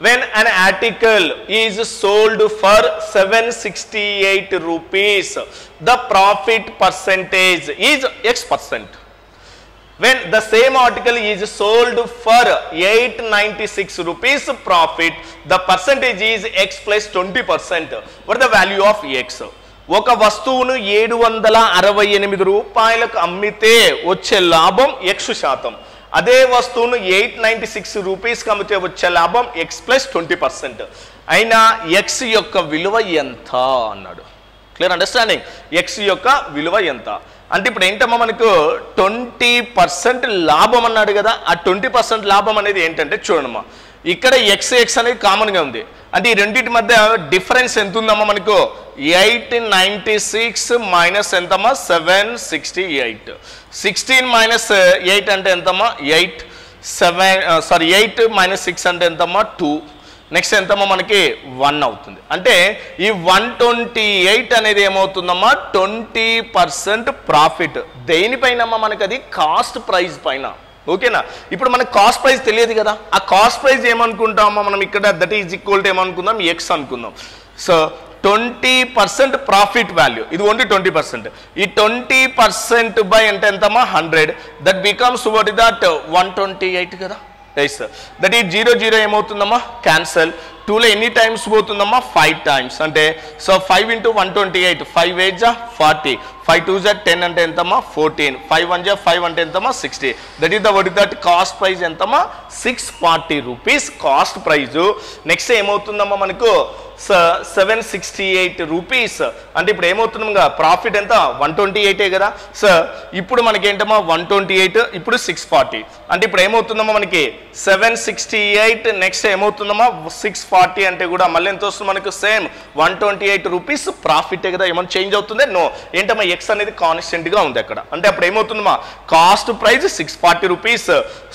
When an article is sold for 768 rupees, the profit percentage is X%. When the same article is sold for 896 rupees profit, the percentage is X plus 20%. What is the value of X? ఒక వస్తువును 768 రూపాయలకు అమ్మితే వచ్చే లాభం X%. అదే వస్తువును 896 రూపీస్కి అమ్మితే వచ్చే లాభం X ప్లస్ 20%. అయినా X యొక్క విలువ ఎంత అన్నాడు. Clear understanding? X యొక్క విలువ ఎంత అంటే ఇప్పుడు ఏంటమ్మా మనకు 20% లాభం అన్నాడు కదా, ఆ 20% లాభం అనేది ఏంటంటే చూడమ్మా, ఇక్కడ ఎక్స్ అనేది కామన్గా ఉంది. అంటే ఈ రెండింటి మధ్య డిఫరెన్స్ ఎంత ఉందమ్మా మనకు 896 మైనస్ ఎంతమ్మా 768. 16 మైనస్ 8 అంటే ఎంతమ్మా 8 మైనస్ 6 అంటే ఎంతమ్మా 2. నెక్స్ట్ ఎంతమ్మా మనకి 1 అవుతుంది. అంటే ఈ 128 అనేది ఏమవుతుందమ్మా 20% ప్రాఫిట్. దేనిపైనమ్మా మనకి అది కాస్ట్ ప్రైస్ పైన. ఓకేనా, ఇప్పుడు మనకు కాస్ట్ ప్రైస్ తెలియదు కదా, ఆ కాస్ట్ ప్రైస్ ఏమనుకుంటామో మనం ఇక్కడ దట్ ఈజ్ ఈక్వల్ టు ఏమనుకుందాం ఎక్స్ అనుకుందాం. సో 20% ప్రాఫిట్ వాల్యూ, ఇది ఓన్లీ 20%. ఈ 20% బై అంటే ఎంతమ్మా 100, that becomes what is that 128 కదా. ఎస్ సార్, దట్ ఈ 0 ఏమవుతుందమ్మా క్యాన్సల్. 2లో ఎన్ని టైమ్స్ పోతుందమ్మా 5 టైమ్స్. అంటే సో 5 into 128, 5 8 40, 5 2 10 అంటే ఎంతమ్మా 14, 5 1 5 అంటే ఎంతమ్మా 60. That is the what is that cost price ఎంతమ్మా 640 రూపీస్ కాస్ట్ ప్రైజ్. నెక్స్ట్ ఏమవుతుందమ్మా మనకు 768 రూపీస్. అంటే ఇప్పుడు ఏమవుతుందమ్మా ప్రాఫిట్ ఎంత 128 కదా. సో ఇప్పుడు మనకి ఏంటమ్మా 128, ఇప్పుడు 640. అంటే ఇప్పుడు ఏమవుతుందమ్మా మనకి 768, నెక్స్ట్ ఏమవుతుందమ్మా 640 అంటే కూడా మళ్ళీ ఎంత వస్తుంది మనకు సేమ్ 128 రూపీస్ ప్రాఫిటే కదా. ఏమైనా చేంజ్ అవుతుందే? నో. ఏంటమ్మా ఎక్స్ అనేది కాన్స్టెంట్ గా ఉంది అక్కడ. అంటే అప్పుడు ఏమవుతుందమ్మా cost price 640 rupees.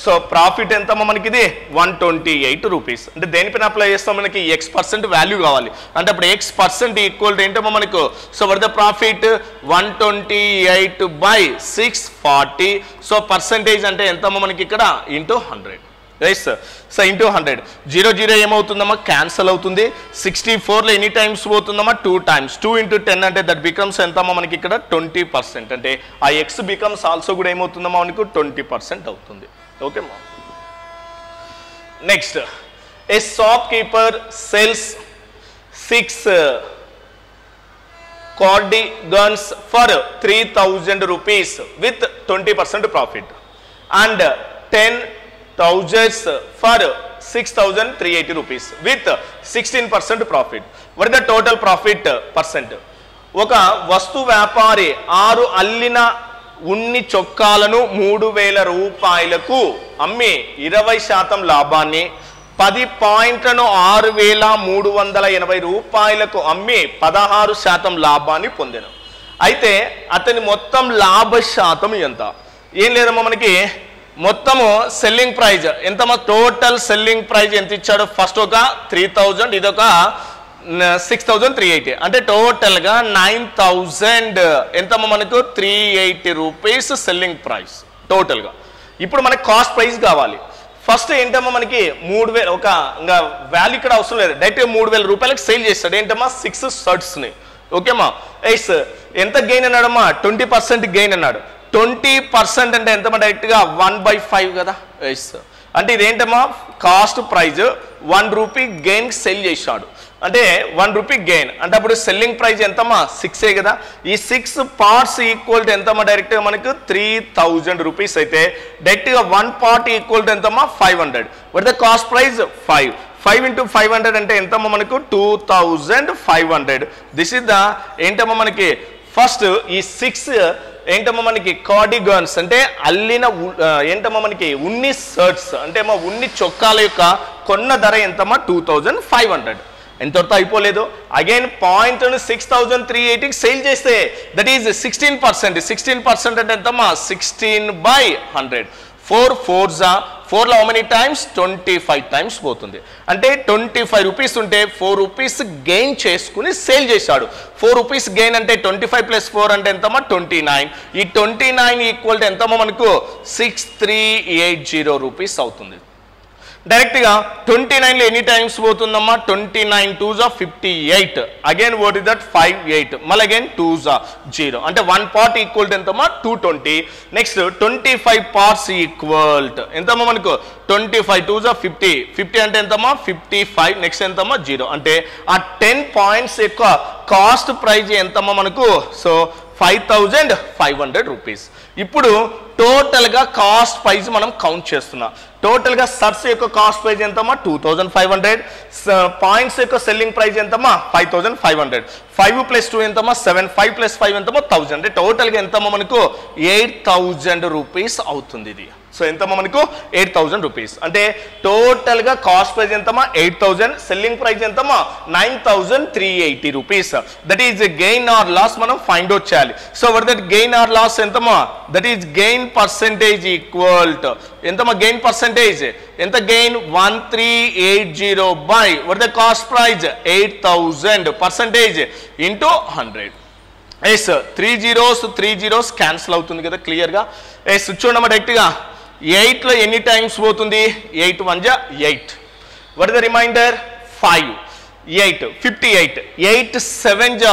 So profit ఎంతమ్మా మనకి ఇది 128 రూపీస్. అంటే దేనిపైన అప్లై చేస్తాం మనకి X% వాల్యూ కావాలి. అంటే అప్పుడు X% ఈక్వల్ ఏంటమ్మా మనకు so were the profit 128 by 640. So percentage అంటే ఎంతమ్మా మనకి ఇక్కడ into 100. Right sir. So into 100, 0 ఏమవుతుందమ్మా క్యాన్సల్ అవుతుంది. 64లో ఎన్ని టైమ్స్ పోతుందమ్మా 2 టైమ్స్. 2 into 10 అంటే దట్ బికమ్స్ ఎంతమ్మా మనకి ఇక్కడ 20%. అంటే ఆ ఎక్స్ బికమ్స్ ఆల్సో కూడా ఏమవుతుందమ్మా మనకు 20% అవుతుంది. ఓకేమ్మా. Next, a shopkeeper sells 6 cardigans for 3000 rupees with 20% profit and 10 trousers for 6380 rupees with 16% profit. What is the total profit percent? ఒక వస్తు వ్యాపారి 6 అల్లిన ఉన్ని చొక్కాలను 3000 రూపాయలకు అమ్మి 20% లాభాన్ని, 10 పాయింట్లను 6380 రూపాయలకు అమ్మి 16% లాభాన్ని పొందాను. అయితే అతని మొత్తం లాభ శాతం ఎంత? ఏం లేదమ్మా మనకి మొత్తము సెల్లింగ్ ప్రైజ్ ఎంతమ్మా టోటల్ సెల్లింగ్ ప్రైజ్ ఎంత ఇచ్చాడు? ఫస్ట్ ఒక 3000, ఇదొక 6380. అంటే టోటల్గా 9000 ఎంతమ్మా మనకు 380 రూపీస్ సెల్లింగ్ ప్రైస్ టోటల్గా. ఇప్పుడు మనకి కాస్ట్ ప్రైస్ కావాలి. ఫస్ట్ ఏంటమ్మా మనకి 3000, ఒక ఇంకా వాల్యూ ఇక్కడ అవసరం లేదు, డైరెక్ట్గా 3000 రూపాయలకు సేల్ చేస్తాడు. ఏంటమ్మా 6 షర్ట్స్ని. ఓకేమ్మా. ఎస్ ఎంత గెయిన్ అన్నాడమ్మా 20% గెయిన్ అన్నాడు. 20% అంటే ఎంతమ్మా డైరెక్ట్గా 1/5 కదా. ఎస్ అంటే ఇదేంటమ్మా cost price 1 rupee gain sell చేశాడు. అంటే 1 రూపీ గెయిన్ అంటే అప్పుడు సెల్లింగ్ ప్రైజ్ ఎంతమ్మా 6 కదా. ఈ 6 పార్ట్స్ ఈక్వల్ టు ఎంతమ్మా డైరెక్ట్గా మనకు 3000 రూపీస్. అయితే డైరెక్ట్గా 1 పార్ట్ ఈక్వల్ టు ఎంతమ్మా 500. What the cost praise 5. 5 into 500 అంటే ఎంతమ్మా మనకు 2500. దిస్ ఇస్ ద ఏంటమ్మా మనకి ఫస్ట్ ఈ 6 ఏంటమ్మా మనకి కార్డిగన్స్ అంటే అల్లిన ఏంటమ్మా మనకి ఉన్ని షర్ట్స్ అంటే మా ఉన్ని చొక్కాల యొక్క కొన్న ధర ఎంతమ్మా 2500. ఎంతవరకు అయిపోలేదు. అగైన్ పాయింట్ 6380కి సేల్ చేస్తే దట్ ఈజ్ 16%. 16% అంటే ఎంతమ్మా 16/100. 4 4s 4లో హౌ మెనీ టైమ్స్ 25 టైమ్స్ పోతుంది. అంటే 25 రూపీస్ ఉంటే 4 రూపీస్ గెయిన్ చేసుకుని సేల్ చేశాడు. 4 రూపీస్ గెయిన్ అంటే 25 + 4 అంటే ఎంతమ్మా 29. ఈ 29 ఈక్వల్ టు ఎంతమ్మా మనకు 6380 రూపీస్ అవుతుంది. డైరెక్ట్గా 29లో ఎన్ని టైమ్స్ పోతుందమ్మా 29 2s 58. Again what is that 58. మళ్ళీ అగైన్ 2s 0. అంటే 1 పార్ట్ ఈక్వల్ టు ఎంతమ్మా 220. నెక్స్ట్ 25 పార్ట్స్ ఈక్వల్ టు ఎంతమ్మా మనకు 25 2s 50. 50 అంటే ఎంతమ్మా 55. నెక్స్ట్ ఎంతమ్మా 0. అంటే ఆ 10 పాయింట్స్ యొక్క కాస్ట్ ప్రైజ్ ఎంతమ్మా మనకు సో 5500 రూపీస్. ఇప్పుడు టోటల్గా కాస్ట్ ప్రైజ్ మనం కౌంట్ చేస్తున్నాం. టోటల్గా సర్స్ యొక్క కాస్ట్ ప్రైస్ ఎంతమ్మా 2500, పాయింట్స్ యొక్క సెల్లింగ్ ప్రైస్ ఎంతమ్మా 5500, 5 + 2 ఎంతమ్మా 7, 5 + 5 ఎంతమ్మా 1000. అంటే టోటల్గా ఎంతమ్మా మనకు 8000 రూపీస్ అవుతుంది ఇది. సో ఎంతమ్మా మనకు 8000 రూపీస్. అంటే టోటల్గా కాస్ట్ ప్రైస్ ఎంతమ్మా 8000, సెల్లింగ్ ప్రైస్ ఎంతమ్మా 9380 rupees. That is gain or loss మనం ఫైండ్ అవుట్ చేయాలి. So what that gain or loss ఎంతమ్మా, that is gain percentage equal to ఎంతమ్మా గెయిన్ పర్సెంటేజ్ ఎంత, gain 1380 by what the cost price 8000 percentage into 100. Yes 3 zeros cancel అవుతుంది కదా క్లియర్గా. Yes చూడమ్మా డైరెక్ట్గా 8లో ఎన్ని టైమ్స్ పోతుంది, 8 × 1 = 8. వాట్ ఇస్ ద రిమైండర్ 5, 8 58, 8 7 =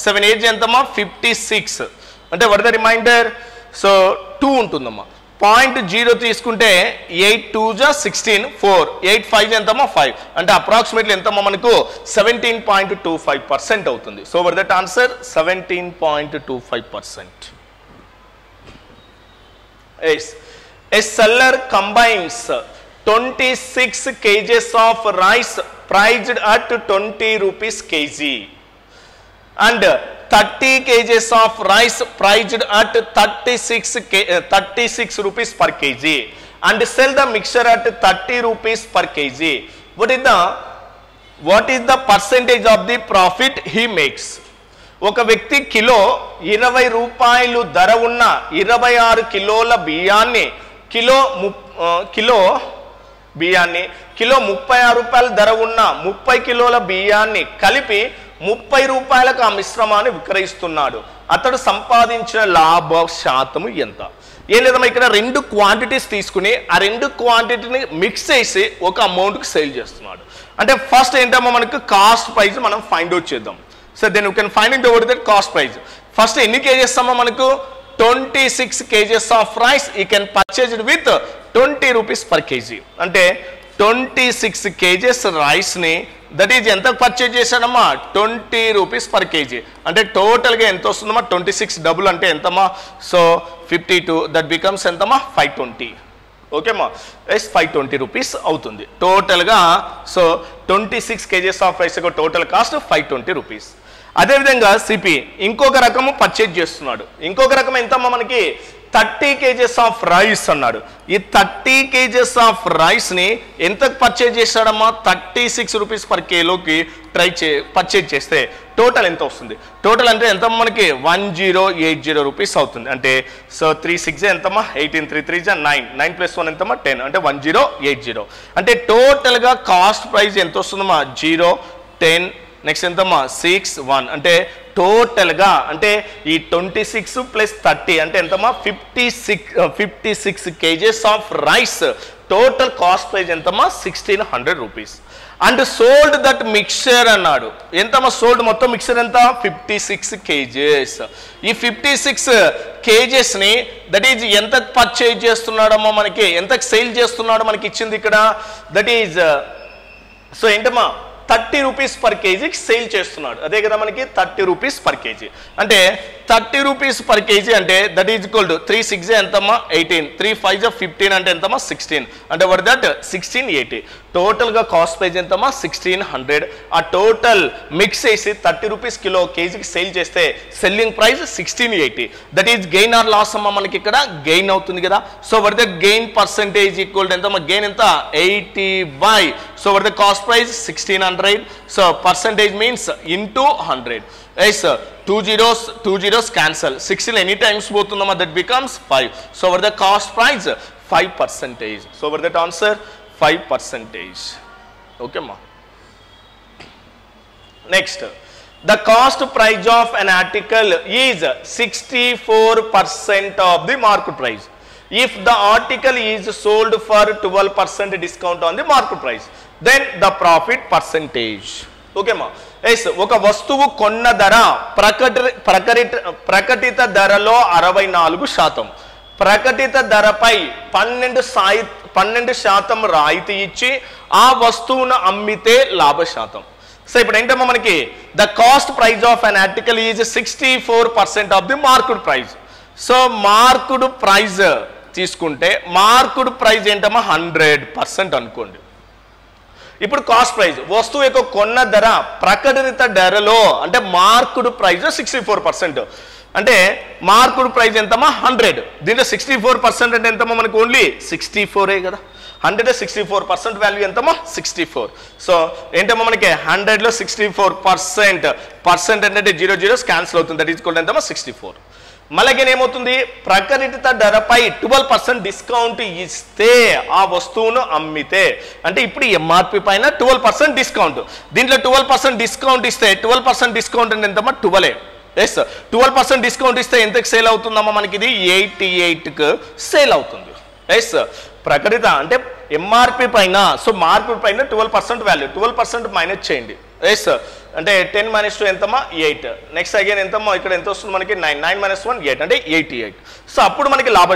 7 8 ఎంతమ్మా 56. అంటే what is the remainder, so 2 ఉంటుందమ్మా. 0.0 తీసుకుంటే 8 2 = 16, 4 8 5 ఎంతమ్మా 5. అంటే అప్రాక్సిమేట్లీ ఎంతమ్మా మనకు 17.25% అవుతుంది. So what that answer 17.25%. Yes. A seller combines 26 kgs of rice priced at 20 rupees kg and 30 kgs of rice priced at 36 rupees per kg and sell the mixture at 30 rupees per kg. What is the percentage of the profit he makes? ఒక వ్యక్తి kilo 20 రూపాయలు ధర ఉన్న 26 కిలోల బియ్యాన్ని kilo 36 రూపాయల ధర ఉన్న 30 కిలోల బియ్యాన్ని కలిపి 30 రూపాయలకు ఆ మిశ్రమాన్ని విక్రయిస్తున్నాడు. అతడు సంపాదించిన లాభ శాతము ఎంత? ఏం లేదమ్మా, ఇక్కడ 2 క్వాంటిటీస్ తీసుకుని ఆ 2 క్వాంటిటీని మిక్స్ చేసి ఒక అమౌంట్కి సేల్ చేస్తున్నాడు. అంటే ఫస్ట్ ఏంటమ్మా మనకు కాస్ట్ ప్రైస్ మనం ఫైండ్ అవుట్ చేద్దాం. So then you can find out that cost price. First ఎన్ని కేజెస్ అమ్మా మనకు 26 kgs of rice you can purchase it with 20 rupees per KG. అంటే 26 kgs రైస్ని దట్ ఈజ్ ఎంత పర్చేజ్ చేశాడమ్మా 20 రూపీస్ పర్ కేజీ. అంటే టోటల్గా ఎంత వస్తుందమ్మా 26 డబుల్ అంటే ఎంతమ్మా, సో 52, దట్ బికమ్స్ ఎంతమ్మా 520. ఓకేమ్మా, ఎస్ 520 రూపీస్ అవుతుంది టోటల్గా. సో 26 kgs ఆఫ్ రైస్ యొక్క టోటల్ కాస్ట్ 520 రూపీస్. అదేవిధంగా సిపి ఇంకొక రకము పర్చేజ్ చేస్తున్నాడు. ఇంకొక రకం ఎంతమ్మా మనకి 30 kgs ఆఫ్ రైస్ అన్నాడు. ఈ 30 kgs ఆఫ్ రైస్ని ఎంత పర్చేజ్ చేస్తాడమ్మా 36 రూపీస్ పర్ కిలోకి పర్చేజ్ చేస్తే టోటల్ ఎంత వస్తుంది? టోటల్ అంటే ఎంత మనకి 1080 రూపీస్ అవుతుంది. అంటే సో 3 6 ఎంతమ్మా 18, 3 3 = 9, 9 + 1 ఎంతమ్మా 10, అంటే 1080. అంటే టోటల్గా కాస్ట్ ప్రైస్ ఎంత వస్తుందమ్మా 0 10 నెక్స్ట్ ఎంతమ్మా 6 1. అంటే టోటల్గా అంటే ఈ 26 + 30 అంటే ఎంతమ్మా 56 kgs of rice total cost price ఎంతమ్మా 1600 rupees. And sold that mixture అన్నాడు. ఎంతమ్మా సోల్డ్ మొత్తం మిక్చర్ ఎంత 56 kgs. ఈ 56 kgsని దట్ ఈజ్ ఎంత పర్చేజ్ చేస్తున్నాడమ్మా మనకి, ఎంత సేల్ చేస్తున్నాడో మనకి ఇచ్చింది ఇక్కడ. దట్ ఈజ్ సో ఏంటమ్మా 30 రూపీస్ పర్ కేజీకి సేల్ చేస్తున్నాడు. అదే కదా మనకి 30 రూపీస్ పర్ కేజీ. అంటే 30 రూపీస్ పర్ కేజీ అంటే దట్ ఈజ్ ఈక్వల్ టు 3 6 ఎంతమ్మా 18, 3 5 = 15 అంటే ఎంతమ్మా 16. అంటే వాట్ దట్ 1680. టోటల్గా కాస్ట్ ప్రైస్ ఎంతమ్మా 1600. ఆ టోటల్ మిక్స్ చేసి 30 రూపీస్ కిలో కేజీకి సేల్ చేస్తే selling price 1680. That is gain or loss అమ్మా మనకి ఇక్కడ గెయిన్ అవుతుంది కదా. So what the gain percentage equal to ఎంతమ్మా గెయిన్ ఎంత 80/. So what the cost price 1600. So percentage means into 100. Yes sir, 2 zeros cancel. 16 any times పోతుందమ్మా that becomes 5. So what the cost price 5%. So what that answer 5%. Okay ma. Next, the cost price of an article is 64% of the market price. If the article is sold for 12% discount on the market price, then the profit percentage. Okay ma. Yes, ఒక వస్తువు కొన్న ధర ప్రకటిత ధరలో 64%, ప్రకటిత ధరపై 12% రాయితీ ఇచ్చి ఆ వస్తువును అమ్మితే లాభ శాతం. సో ఇప్పుడు ఏంటమ్మా మనకి the cost price of an article is 64% of the market price. So market price తీసుకుంటే మార్కుడ్ ప్రైస్ ఏంటమ్మా 100% అనుకోండి. ఇప్పుడు కాస్ట్ ప్రైస్ వస్తువు యొక్క కొన్న ధర ప్రకటిత ధరలో అంటే మార్కుడ్ ప్రైస్ 64%. అంటే మార్కుడ్ ప్రైస్ ఎంతమ్మా 100. దీంట్లో 64% అంటే ఎంతమ్మా మనకు ఓన్లీ 64 కదా. 100 వాల్యూ ఎంతమ్మా 64. సో ఏంటమ్మా మనకి 100లో 64% అంటే 0 క్యాన్సిల్ అవుతుంది. దట్ ఈజ్ ఈక్వల్ ఎంతమ్మా 64. మళ్ళీ ఏమవుతుంది ప్రకటిత ధరపై 12% డిస్కౌంట్ ఇస్తే ఆ వస్తువును అమ్మితే అంటే ఇప్పుడు ఎంఆర్పి పైన 12% డిస్కౌంట్. దీంట్లో 12% డిస్కౌంట్ ఇస్తే 12% డిస్కౌంట్ అంటే ఎంతమ్మా 12. ఎస్ 12% డిస్కౌంట్ ఇస్తే ఎంతకు సేల్ అవుతుందమ్మా మనకి ఇది 88కు సేల్ అవుతుంది. ఎస్ ప్రకటిత అంటే ఎంఆర్పి పైన సో మార్కెట్ పైన 12% వాల్యూ 12% మైనస్ చేయండి. ఎస్ అంటే 10 - 2 ఎంతమ్మా 8. నెక్స్ట్ అగైన్ ఎంతమ్మా ఇక్కడ ఎంత వస్తుంది మనకి 9 - 1 8 అంటే 88. సో అప్పుడు మనకి లాభ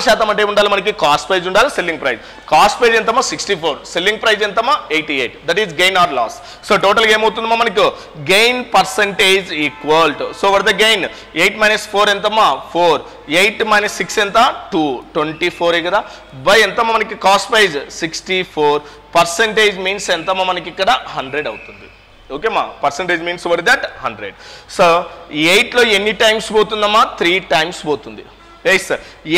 శాతం అంటే ఉండాలి మనకి కాస్ట్ ప్రైస్ ఉండాలి సెల్లింగ్ ప్రైస్. కాస్ట్ ప్రైస్ ఎంతమ్మా 64, సెల్లింగ్ ప్రైస్ ఎంతమ్మా 88. That is gain or loss. So టోటల్గా ఏమవుతుందమ్మా మనకు gain percentage equal to so were the gain 8 - 4 ఎంతమ్మా 4, 8 - 6 ఎంత 2, 24 కదా బై ఎంతమ్మా మనకి కాస్ట్ ప్రైస్ 64. పర్సంటేజ్ మీన్స్ ఎంతమ్మా మనకి ఇక్కడ 100 అవుతుంది. ఓకేమా percentage means what that 100. So 8లో ఎన్ని టైమ్స్ పోతుందమ్మా 3 టైమ్స్ పోతుంది. ఎస్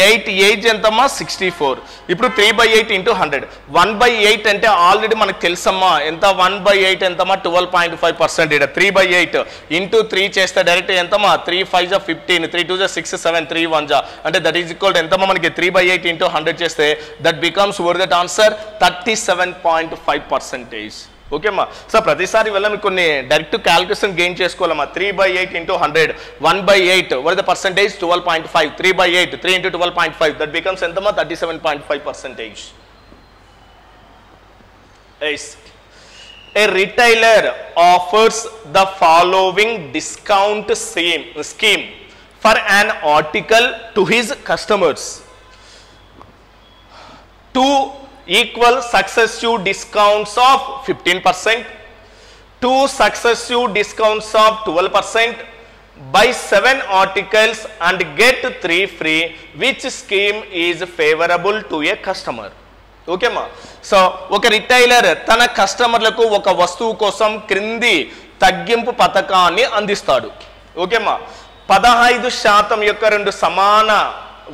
8 8 ఎంతమ్మా 64. ఇప్పుడు 3/8 × 100 1/8 అంటే ఆల్రెడీ మనకు తెలుసమ్మా ఎంత 1/8 ఎంతమ్మా 12.5%. 3/8 × 3 చేస్తే డైరెక్ట్ ఎంతమ్మా 3 5 15 3 2 6 7 3 1 అంటే దట్ ఈజ్ ఈక్వల్ ఎంతమ్మా మనకి 3/8 × 100 చేస్తే that becomes what that answer 37.5%. ఓకేమ్మా సో ప్రతిసారి వల్ల మీకు కొన్ని డైరెక్ట్ క్యాలిక్యులేషన్ గెయిన్ చేసుకోవాలమ్మా. 3/8 × 100 1/8 what the percentage 12.5 3/8 3 × 12.5 that becomes ఎంతమ్మా 37.5%. A retailer offers the following discount scheme for an article to his customers. 2 equal successive discounts of 15%, 2 successive discounts of 12%, buy 7 articles and get 3 free. Which scheme is favorable to a customer? ఓకేమా so ఒక retailer తన కస్టమర్లకు ఒక వస్తువు కోసం క్రింది తగ్గింపు పథకాన్ని అందిస్తాడు. ఓకేమా 15% యొక్క 2 సమాన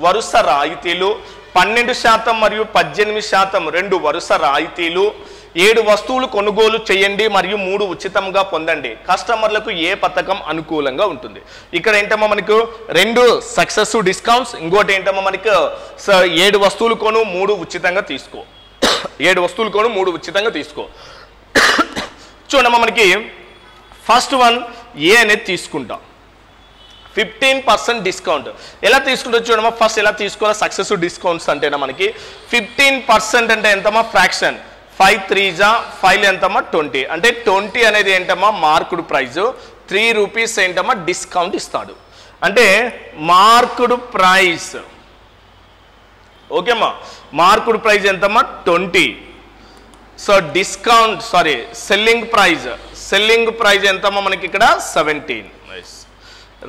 వరుస రాయితీలు, 12% మరియు 18% 2 వరుస రాయితీలు, 7 వస్తువులు కొనుగోలు చేయండి మరియు 3 ఉచితంగా పొందండి. కస్టమర్లకు ఏ పథకం అనుకూలంగా ఉంటుంది? ఇక్కడ ఏంటమ్మా మనకు 2 సక్సెసివ్ డిస్కౌంట్స్, ఇంకోటి ఏంటమ్మా మనకు 7 వస్తువులు కొను 3 ఉచితంగా తీసుకో. 7 వస్తువులు కొను 3 ఉచితంగా తీసుకో. చూడమ్మా మనకి ఫస్ట్ వన్ ఏ అనేది తీసుకుంటాం. 15% డిస్కౌంట్ ఎలా తీసుకుంటూ చూడమ్మా ఫస్ట్ ఎలా తీసుకోవాలి సక్సెసివ్ డిస్కౌంట్స్ అంటేనా మనకి 15% అంటే ఎంతమ్మా ఫ్రాక్షన్ 5 3 5 ఎంతమ్మా 20 అంటే 20 అనేది ఏంటమ్మా మార్కుడ్ ప్రైస్ 3 రూపీస్ ఏంటమ్మా డిస్కౌంట్ ఇస్తాడు. అంటే మార్కుడ్ ప్రైస్ ఓకేమ్మా మార్కుడ్ ప్రైస్ ఎంతమ్మా 20. సో డిస్కౌంట్ సెల్లింగ్ ప్రైస్ ఎంతమ్మా మనకి ఇక్కడ 17.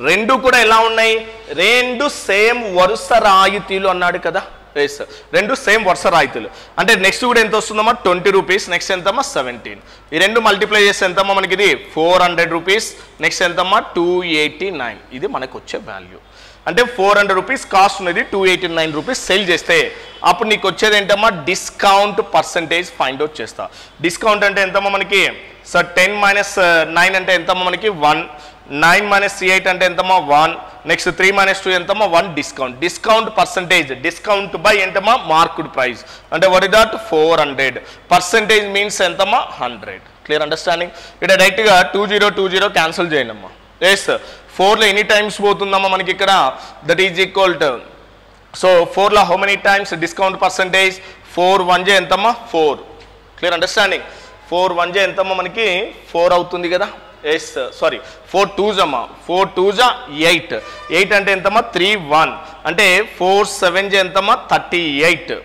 రెండు కూడా ఎలా ఉన్నాయి 2 సేమ్ వరుస రాయితీలు అన్నాడు కదా. ఎస్ 2 సేమ్ వరుస రాయితీలు అంటే నెక్స్ట్ కూడా ఎంత వస్తుందమ్మా 20 రూపీస్, నెక్స్ట్ ఎంతమ్మా 17. ఈ 2 మల్టిప్లై చేస్తే ఎంతమ్మా మనకి ఇది 400 రూపీస్, నెక్స్ట్ ఎంతమ్మా 289. ఇది మనకు వచ్చే వాల్యూ. అంటే 400 రూపీస్ కాస్ట్ ఉన్నది 289 రూపీస్ సేల్ చేస్తే అప్పుడు నీకు వచ్చేది ఏంటమ్మా డిస్కౌంట్ పర్సంటేజ్ ఫైండ్ అవుట్ చేస్తా. డిస్కౌంట్ అంటే ఎంతమ్మా మనకి 10 - 9 అంటే ఎంతమ్మా మనకి 1, 9 - 8 అంటే ఎంతమ్మా 1, నెక్స్ట్ 3 - 2 ఎంతమ్మా 1 డిస్కౌంట్ పర్సంటేజ్ డిస్కౌంట్ బై ఎంతమ్మా మార్కుడ్ ప్రైస్ అంటే what is that 400. Percentage means ఎంతమ్మా 100. Clear understanding? ఇక్కడ డైరెక్ట్గా 2020 క్యాన్సిల్ చేయండి అమ్మా. ఎస్ 4లో ఎనీ టైమ్స్ పోతుందమ్మా మనకి ఇక్కడ that is equal to so 4లో how many times discount percentage 4 1 ఎంతమ్మా 4. Clear understanding? 4 1 ఎంతమ్మా మనకి 4 అవుతుంది కదా. ఎస్ 4 2 అమ్మా 4 2 8 8 అంటే ఎంతమ్మా 3 1 అంటే 4 7 ఎంతమ్మా 38.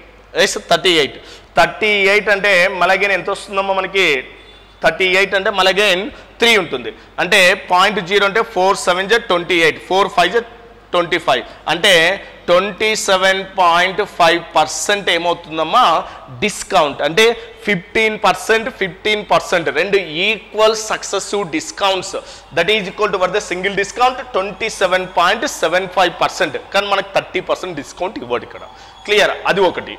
ఎస్ 38 అంటే మళ్ళీ ఎంత వస్తుందమ్మా మనకి 38 అంటే మళ్ళీ 3 ఉంటుంది అంటే 0.0 అంటే 4 7 28 4 5 25 అంటే 27.5% ఏమవుతుందమ్మా డిస్కౌంట్. అంటే 15% రెండు equal successive discounts that is equal to what the single discount 27.75%. కానీ మనకు 30% డిస్కౌంట్ ఇవ్వడు ఇక్కడ. క్లియర్? అది ఒకటి.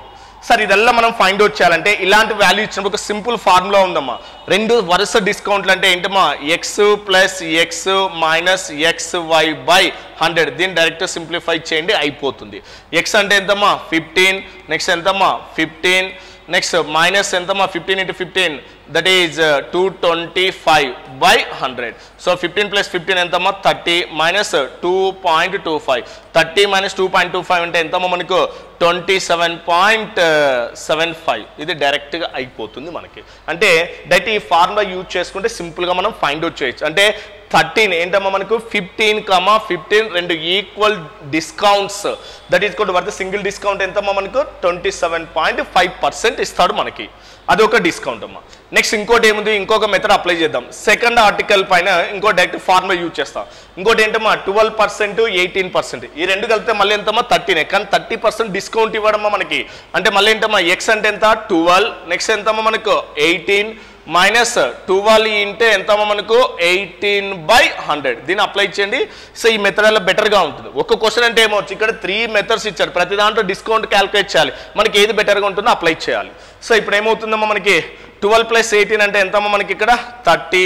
సార్ ఇదల్లా మనం ఫైండ్ అవుట్ చేయాలంటే ఇలాంటి వాల్యూ ఇచ్చినప్పుడు ఒక సింపుల్ ఫార్ములా ఉందమ్మా. రెండు వరుస డిస్కౌంట్లు అంటే ఏంటమ్మా, X plus X minus X Y by 100. దీన్ని డైరెక్ట్ సింప్లిఫై చేయండి అయిపోతుంది. ఎక్స్ అంటే ఎంతమ్మా 15, నెక్స్ట్ ఎంతమ్మా 15, నెక్స్ట్ మైనస్ ఎంతమ్మా 15 into 15 that is 225 by 100. So 15 plus 15 ఎంతమ్మా 30 మైనస్ 2.25. 30 minus 2.25 అంటే ఎంతమ్మా మనకు 27.75. ఇది డైరెక్ట్గా అయిపోతుంది మనకి. అంటే డైరెక్ట్ ఈ ఫార్ములా యూజ్ చేసుకుంటే సింపుల్గా మనం ఫైండ్ అవుట్ చేయొచ్చు. అంటే 13 ఏంటమ్మా మనకు 15, రెండు equal discounts that is equal to what the single discount ఎంతమ్మా మనకు 27.5% ఇస్తాడు మనకి. అది ఒక డిస్కౌంట్ అమ్మా. నెక్స్ట్ ఇంకోటి ఏముంది, ఇంకొక మెథడ్ అప్లై చేద్దాం. సెకండ్ ఆర్టికల్ పైన ఇంకో డైరెక్ట్ ఫార్ములా యూజ్ చేస్తాం. ఇంకోటి ఏంటమ్మా 12%, 18%. ఈ రెండు కలిపితే మళ్ళీ ఎంతమ్మా 13. కానీ 30% డిస్కౌంట్ ఇవ్వడమ్మా మనకి. అంటే మళ్ళీ ఏంటమ్మా ఎక్స్ అంటే ఎంత 12, నెక్స్ట్ ఎంతమ్మా మనకు 18 మైనస్ 12 ఇంటే ఎంతమ్మా మనకు 18/100. దీన్ని అప్లై చేయండి. సో ఈ మెథడ్ వల్ల బెటర్గా ఉంటుంది. ఒక క్వశ్చన్ అంటే ఏమవచ్చు, ఇక్కడ 3 మెథడ్స్ ఇచ్చారు, ప్రతి దాంట్లో డిస్కౌంట్ క్యాలిక్యులేట్ చేయాలి, మనకి ఏది బెటర్గా ఉంటుందో అప్లై చేయాలి. సో ఇప్పుడు ఏమవుతుందమ్మా మనకి 12 plus 18 అంటే ఎంతమ్మా మనకి ఇక్కడ 30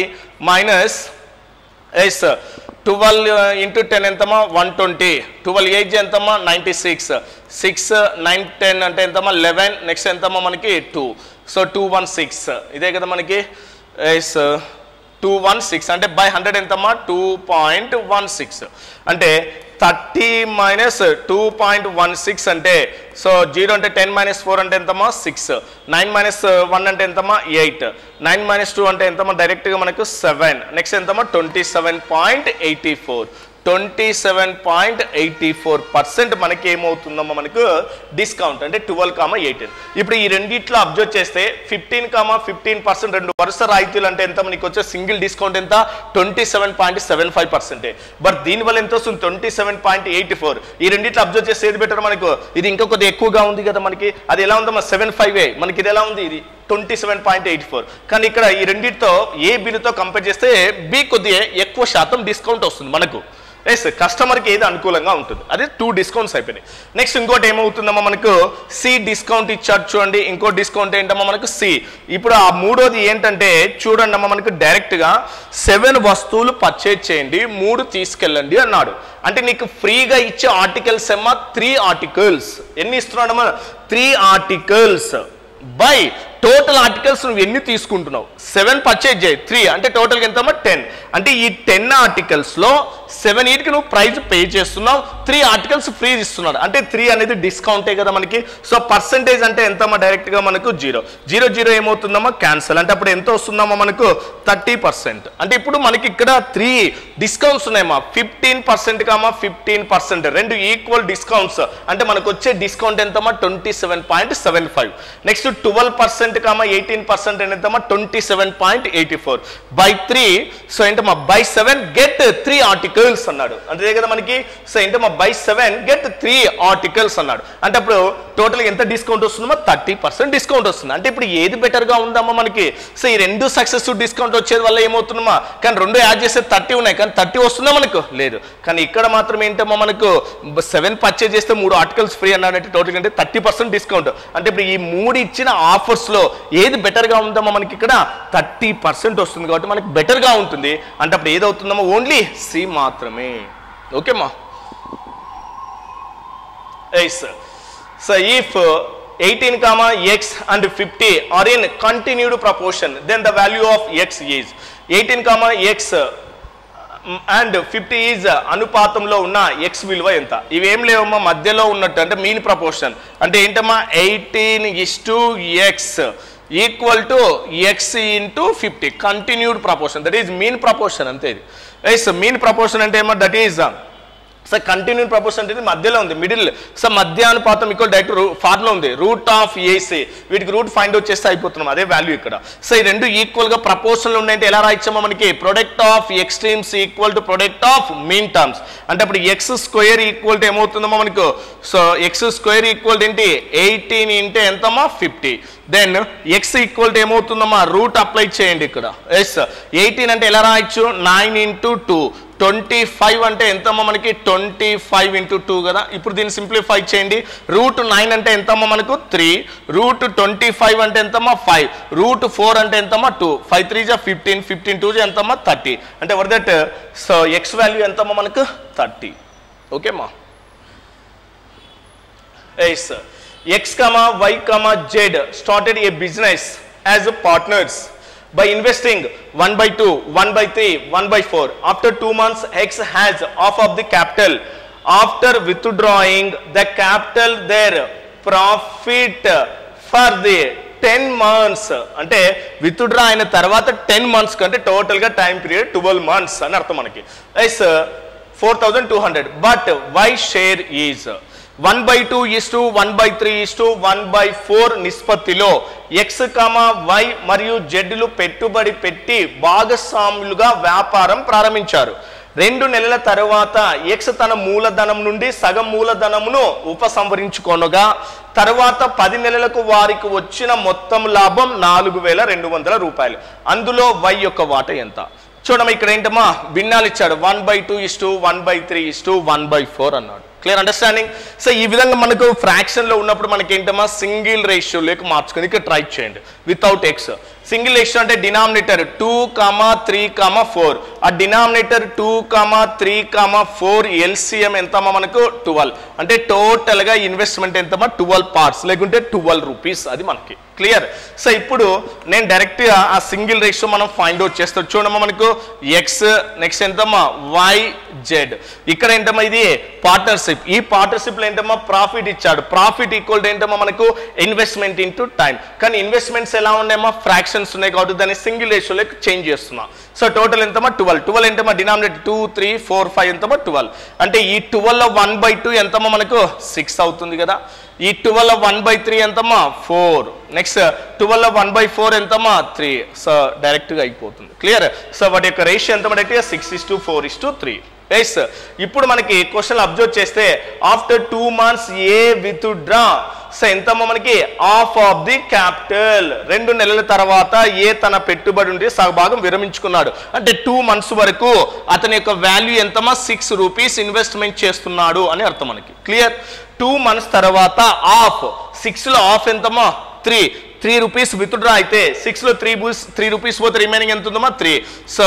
మైనస్ 12 into 10 ఎంతమ్మా 120, 12 8 ఎంతమ్మా 96, 6 9 10 అంటే ఎంతమ్మా 11, నెక్స్ట్ ఎంతమ్మా మనకి 2. సో 216 ఇదే కదా మనకి 216 అంటే బై 100 ఎంతమ్మా 2.16. అంటే 30 minus 2.16 అంటే సో 0 అంటే 10 minus 4 అంటే ఎంతమ్మా 6, 9 minus 1 అంటే ఎంతమ్మా 8, 9 minus 2 అంటే ఎంతమ్మా డైరెక్ట్గా మనకు 7, నెక్స్ట్ ఎంతమ్మా 27.84. 27.84% మనకి ఏమవుతుందమ్మా మనకు డిస్కౌంట్. అంటే 12, 18. ఇప్పుడు ఈ రెండిట్లో అబ్జర్వ్ చేస్తే 15%, రెండు వరుస రాయితీలు అంటే ఎంత మనకి వచ్చే సింగిల్ డిస్కౌంట్ ఎంత 27.75%. బట్ దీనివల్ల ఎంత వస్తుంది 27.84. ఈ రెండిట్లో అబ్జర్వ్ చేస్తే ఏది బెటర్ మనకు, ఇది ఇంకా కొద్దిగా ఎక్కువగా ఉంది కదా మనకి. అది ఎలా ఉందమ్మా 75. మనకి ఇది ఎలా ఉంది, ఇది 27.84. కానీ ఇక్కడ ఈ రెండింటితో ఏ బిల్లుతో కంపేర్ చేస్తే బి కొద్దిగా ఎక్కువ శాతం డిస్కౌంట్ వస్తుంది మనకు. ఎస్, కస్టమర్కి ఏది అనుకూలంగా ఉంటుంది. అది 2 డిస్కౌంట్స్ అయిపోయినాయి. నెక్స్ట్ ఇంకోటి ఏమవుతుందమ్మా మనకు సి డిస్కౌంట్ ఇచ్చాడు చూడండి. ఇంకో డిస్కౌంట్ ఏంటమ్మా మనకు సి. ఇప్పుడు ఆ మూడోది ఏంటంటే చూడండి అమ్మా మనకు డైరెక్ట్గా 7 వస్తువులు పర్చేజ్ చేయండి, 3 తీసుకెళ్ళండి అన్నాడు. అంటే నీకు ఫ్రీగా ఇచ్చే ఆర్టికల్స్ ఏమో 3 ఆర్టికల్స్. ఎన్ని ఇస్తున్నాడమ్మా 3 ఆర్టికల్స్ బై టోటల్ ఆర్టికల్స్ నువ్వు ఎన్ని తీసుకుంటున్నావు 7 పర్చేజ్ చేయి 3 అంటే టోటల్గా ఎంతమ్మా 10. అంటే ఈ 10 ఆర్టికల్స్లో 7 వీటికి నువ్వు ప్రైజ్ పే చేస్తున్నావు, 3 ఆర్టికల్స్ ఫ్రీ ఇస్తున్నాడు. అంటే 3 అనేది డిస్కౌంటే కదా మనకి. సో పర్సంటేజ్ అంటే ఎంతమ్మా డైరెక్ట్గా మనకు 0. 0 ఏమవుతుందమ్మా క్యాన్సల్. అంటే అప్పుడు ఎంత వస్తుందమ్మా మనకు 30%. అంటే ఇప్పుడు మనకి ఇక్కడ 3 డిస్కౌంట్స్ ఉన్నాయమ్మా 15%, 15%, రెండు ఈక్వల్ డిస్కౌంట్స్. అంటే మనకు వచ్చే డిస్కౌంట్ ఎంతమ్మా 27.75. నెక్స్ట్ 12%, 18% ఎంతమ్మా 27.84 by 3. సో ఏంటమ్మా by 7 get 3 ఆర్టికల్స్ అన్నాడు. అంతే కదా మనకి. సో ఏంటమ్మా by 7 get 3 ఆర్టికల్స్ అన్నాడు. అంటే అప్పుడు టోటల్ ఎంత డిస్కౌంట్ వస్తుందమ్మా 30% డిస్కౌంట్ వస్తుంది. అంటే ఇప్పుడు ఏది బెటర్గా ఉందమ్మా మనకి. సో ఈ రెండు సక్సెసివ్ డిస్కౌంట్ వచ్చేది వల్ల ఏమవుతుందమ్మా, కానీ రెండు యాడ్ చేస్తే 30 ఉన్నాయి, కానీ 30 వస్తుందా మనకు లేదు. కానీ ఇక్కడ మాత్రం ఏంటమ్మా మనకు 7 పర్చేజ్ చేస్తే 3 ఆర్టికల్స్ ఫ్రీ అన్నాడంటే టోటల్ అంటే 30% డిస్కౌంట్. అంటే ఇప్పుడు ఈ 3 ఇచ్చిన ఆఫర్స్లో ఏది బెటర్గా ఉందమ్మా మనకి ఇక్కడ 30% వస్తుంది కాబట్టి మనకి బెటర్గా ఉంటుంది. అంటే అప్పుడు ఏదవుతుందమ్మా ఓన్లీ సి మాత్రమే. ఓకేమ్మా. So if 18, x and 50 are in continued proportion, then the value of x is 18, x and 50 is అనుపాతంలో ఉన్న x విలువ ఎంత. ఇవేం లేవమ్మా మధ్యలో ఉన్నట్టు, అంటే మీన్ ప్రపోర్షన్. అంటే ఏంటమ్మా 18:x equal to x into 50 continued proportion. That is mean proportion. అంతే ఇది. మీన్ ప్రపోర్షన్ అంటే ఏమో that is so continuing proportion అంటే మధ్యలో ఉంది, మిడిల్. సో మధ్యానుపాతం ఈక్వల్ డైరెక్ట్ ఫార్ములా ఉంది, రూట్ ఆఫ్ ఏసీ. వీటికి రూట్ ఫైండ్ అవుట్ చేస్తే అయిపోతున్నాం, అదే వాల్యూ ఇక్కడ. సో ఈ రెండు ఈక్వల్ గా ప్రపోర్షన్లు ఉన్నాయంటే ఎలా రాయించామో మనకి product of extremes equal to product of mean terms. అంటే అప్పుడు ఎక్స్ స్క్వేర్ ఈక్వల్ టు ఏమవుతుందమ్మా మనకు, సో ఎక్స్ స్క్వేర్ ఈక్వల్ ఏంటి 18 ఇంటే ఎంతమ్మా 50. దెన్ ఎక్స్ ఈక్వల్ టు ఏమవుతుందమ్మా రూట్ అప్లై చేయండి ఇక్కడ. ఎస్ 18 అంటే ఎలా రాయొచ్చు 9 ఇంటూ 2, 25 అంటే ఎంతమ్మా మనకి 25 ఇంటూ 2 కదా. ఇప్పుడు దీన్ని సింప్లిఫై చేయండి. రూట్ 9 అంటే ఎంతమ్మా మనకు 3, రూట్ 25 అంటే ఎంతమ్మా 5, రూట్ 4 అంటే ఎంతమ్మా 2, 5 3 జా 15, 15 2 జా ఎంతమ్మా 30. అంటే వర్ దట్ సో ఎక్స్ వాల్యూ ఎంతమ్మా మనకు 30. ఓకేమ్మా. Yes x comma y comma z started a business as partners by investing 1/2, 1/3, 1/4. After 2 months, X has half of the capital. After withdrawing the capital, their profit for the 10 months. అంటే withdraw అయిన తర్వాత 10 months కంటే total గా time period 12 months అని అర్థం మనకి. Yes 4200. But Y share is 1/2 = 1/3 = 1/4 నిష్పత్తిలో X comma why మరియు జెడ్లు పెట్టుబడి పెట్టి భాగస్వాములుగా వ్యాపారం ప్రారంభించారు. 2 నెలల తర్వాత ఎక్స్ తన మూలధనం నుండి సగం మూలధనమును ఉపసంహరించుకొనగా తర్వాత 10 నెలలకు వారికి వచ్చిన మొత్తం లాభం 4200 రూపాయలు. అందులో వై యొక్క వాటా ఎంత? చూడమ్మా ఇక్కడ ఏంటమ్మా భిన్నాలు ఇచ్చాడు, 1/2 = 1/3 = 1/4 అన్నాడు. Clear understanding. సో ఈ విధంగా మనకు ఫ్రాక్షన్ లో ఉన్నప్పుడు మనకి ఏంటమ్మా సింగిల్ రేషియో లేక మార్చుకొని ఇక్కడ ట్రై చేయండి వితౌట్ ఎక్స్. సింగిల్ రేషియో అంటే డినామినేటర్ 2, 3, 4. ఆ డినామినేటర్ 2, 3, 4 ఎల్సిఎం ఎంతమ్మా మనకు 12. అంటే టోటల్ గా ఇన్వెస్ట్మెంట్ ఎంతమ్మా 12 పార్ట్స్ లేకుంటే 12 రూపీస్. అది మనకి క్లియర్. సో ఇప్పుడు నేను డైరెక్ట్ గా ఆ సింగిల్ రేషియో మనం ఫైండ్ అవుట్ చేస్తాం. చూడమ్మా మనకు ఎక్స్ నెక్స్ట్ ఎంతమ్మా వై జెడ్. ఇక్కడ ఏంటమ్మా ఇది పార్ట్నర్షిప్. ఈ పార్ట్నర్షిప్ లో ఏంటమ్మా ప్రాఫిట్ ఇచ్చాడు. ప్రాఫిట్ ఈక్వల్ టు ఏంటమ్మా మనకు ఇన్వెస్ట్మెంట్ ఇంటూ టైం. కానీ ఇన్వెస్ట్మెంట్స్ ఎలా ఉన్నాయమ్మా ఫ్రాక్షన్స్ ఉన్నాయి కాబట్టి దాన్ని సింగిల్ రేషియోలోకి చేంజ్ చేస్తున్నా. సో టోటల్ ఎంతమ్మా 12. 12 ఎంతమ్మా డినామినేటర్ 2, 3, 4, 5 ఎంతమ్మా 12. అంటే ఈ 12 లో 1/2 ఎంతమ్మా మనకు 6 అవుతుంది కదా. ఈ 12 లో 1/3 ఎంతమ్మా 4. నెక్స్ట్ 12 లో 1/4 ఎంతమ్మా 3. సో డైరెక్ట్ గా అయిపోతుంది. క్లియర్. సో వాటి యొక్క రేషియో ఎంత డైరెక్ట్ గా 6:4:3. ఎస్ ఇప్పుడు మనకి క్వశ్చన్ అబ్జర్వ్ చేస్తే ఆఫ్టర్ 2 months ఏ విత్డ్రా. సో ఎంతమ్మా మనకి హాఫ్ ఆఫ్ ది క్యాపిటల్. 2 నెలల తర్వాత ఏ తన పెట్టుబడి ఉండి సగభాగం విరమించుకున్నాడు. అంటే 2 months వరకు అతని యొక్క వాల్యూ ఎంతమ్మా 6 రూపీస్ ఇన్వెస్ట్మెంట్ చేస్తున్నాడు అని అర్థం మనకి. క్లియర్. 2 months తర్వాత హాఫ్, 6 లో హాఫ్ ఎంతమ్మా 3 రూపీస్ విత్డ్రా అయితే 6 లో 3 రూపీస్ పోతే రిమైనింగ్ ఎంత ఉందమ్మా 3. సో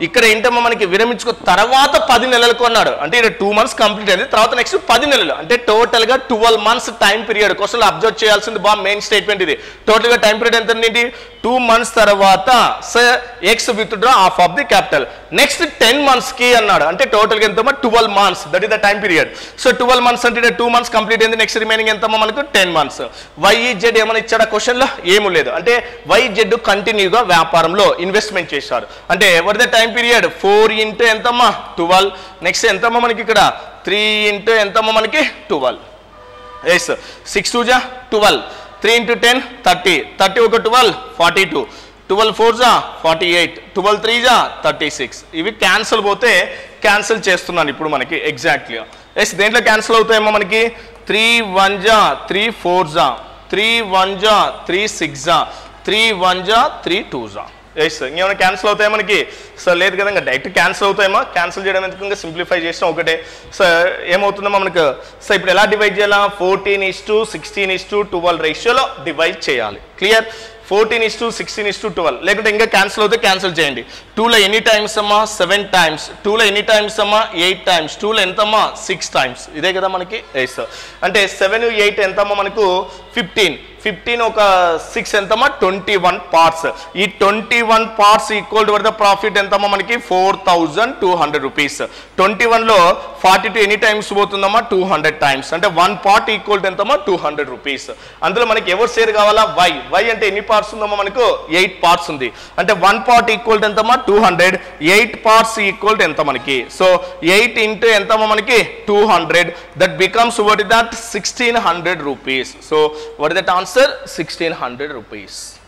ఇక్కడ ఏంటమ్మా మనకి విరమించుకో తర్వాత 10 నెలలకు అన్నాడు. అంటే ఇక్కడ 2 months కంప్లీట్ అయింది, తర్వాత నెక్స్ట్ 10 నెలలు. అంటే టోటల్ గా 12 months time period. Question observe చేయాల్సింది బాగా మెయిన్ స్టేట్మెంట్ ఇది. టోటల్ గా టైం పీరియడ్ ఎంత ఏంటి 2 months తర్వాత so X withdraw half of the capital. Next 10 months కి అన్నాడు. అంటే టోటల్ గా ఎంతమ్మా 12 months. That is the time period. So 12 months అంటే 2 months కంప్లీట్ అయింది, నెక్స్ట్ రిమైనింగ్ ఎంతమ్మా మనకు 10 months. వై జెడ్ ఏమైనా ఇచ్చాడా క్వశ్చన్ లో? ఏమీ లేదు. అంటే వై జెడ్ కంటిన్యూగా వ్యాపారంలో ఇన్వెస్ట్మెంట్ చేశారు. అంటే ఎవరి ద టైం పీరియడ్ 4 ఇంటూ ఎంతమ్మా 12. నెక్స్ట్ ఎంతమ్మా మనకి ఇక్కడ 3 ఇంటూ ఎంతమ్మా మనకి 12. ఎస్ 6 2 జా 12, 3 ఇంటూ 10 30, 30 ఒక 12 42, 12 4 జా 48, 12 3 జా 36. ఇవి క్యాన్సిల్ పోతే క్యాన్సిల్ చేస్తున్నాను ఇప్పుడు మనకి ఎగ్జాక్ట్లీగా. ఎస్ దేంట్లో క్యాన్సిల్ అవుతాయేమో మనకి 3 1 జా 3 4 జా 3 1 జా 3 6 జా 3 1 జా 3 2 జా. ఎస్ ఇంకేమైనా క్యాన్సిల్ అవుతాయి మనకి? సో లేదు కదా, ఇంకా డైరెక్ట్ క్యాన్సిల్ అవుతాయేమో. క్యాన్సిల్ చేయడం ఎందుకు, ఇంకా సింప్లిఫై చేసినా ఒకటే. సో ఏమవుతుందమ్మా మనకు? సో ఇప్పుడు ఎలా డివైడ్ చేయాలా? 14:16:12 రేషియోలో డివైడ్ చేయాలి. క్లియర్. 14:16:12 లేకుంటే ఇంకా క్యాన్సిల్ అవుతే క్యాన్సిల్ చేయండి. 2లో ఎన్ని టైమ్స్ అమ్మా 7 times, 2లో ఎన్ని టైమ్స్ అమ్మా 8 times, 2లో ఎంతమ్మా 6 times. ఇదే కదా మనకి. ఎస్ అంటే 7 8 ఎంతమ్మా మనకు 15. 15 ఒక 6 ఎంతమ్మా 21 పార్ట్స్. ఈ 21 parts equal to the profit ఎంతమ్మా మనకి 4200 రూపీస్. 21 లో 42 ఎనీ టైమ్స్ పోతుందమ్మా 200 టైమ్స్, అంటే 1 పార్ట్ ఈక్వల్ టు ఎంతమ్మా 200 రూపీస్. అందులో మనకి ఎవరు షేర్ కావాలా? వై అంటే ఎన్ని పార్ట్స్ ఉందమ్మా మనకు 8 పార్ట్స్ ఉంది, అంటే 1 పార్ట్ ఈక్వల్ టు ఎంతమ్మా 200, 8 పార్ట్స్ ఈక్వల్ టు ఎంత మనకి, సో 8 ఇంటూ ఎంతమ్మా మనకి 200, that becomes what is that 1600 rupees. So what is that answer? 1600 rupees.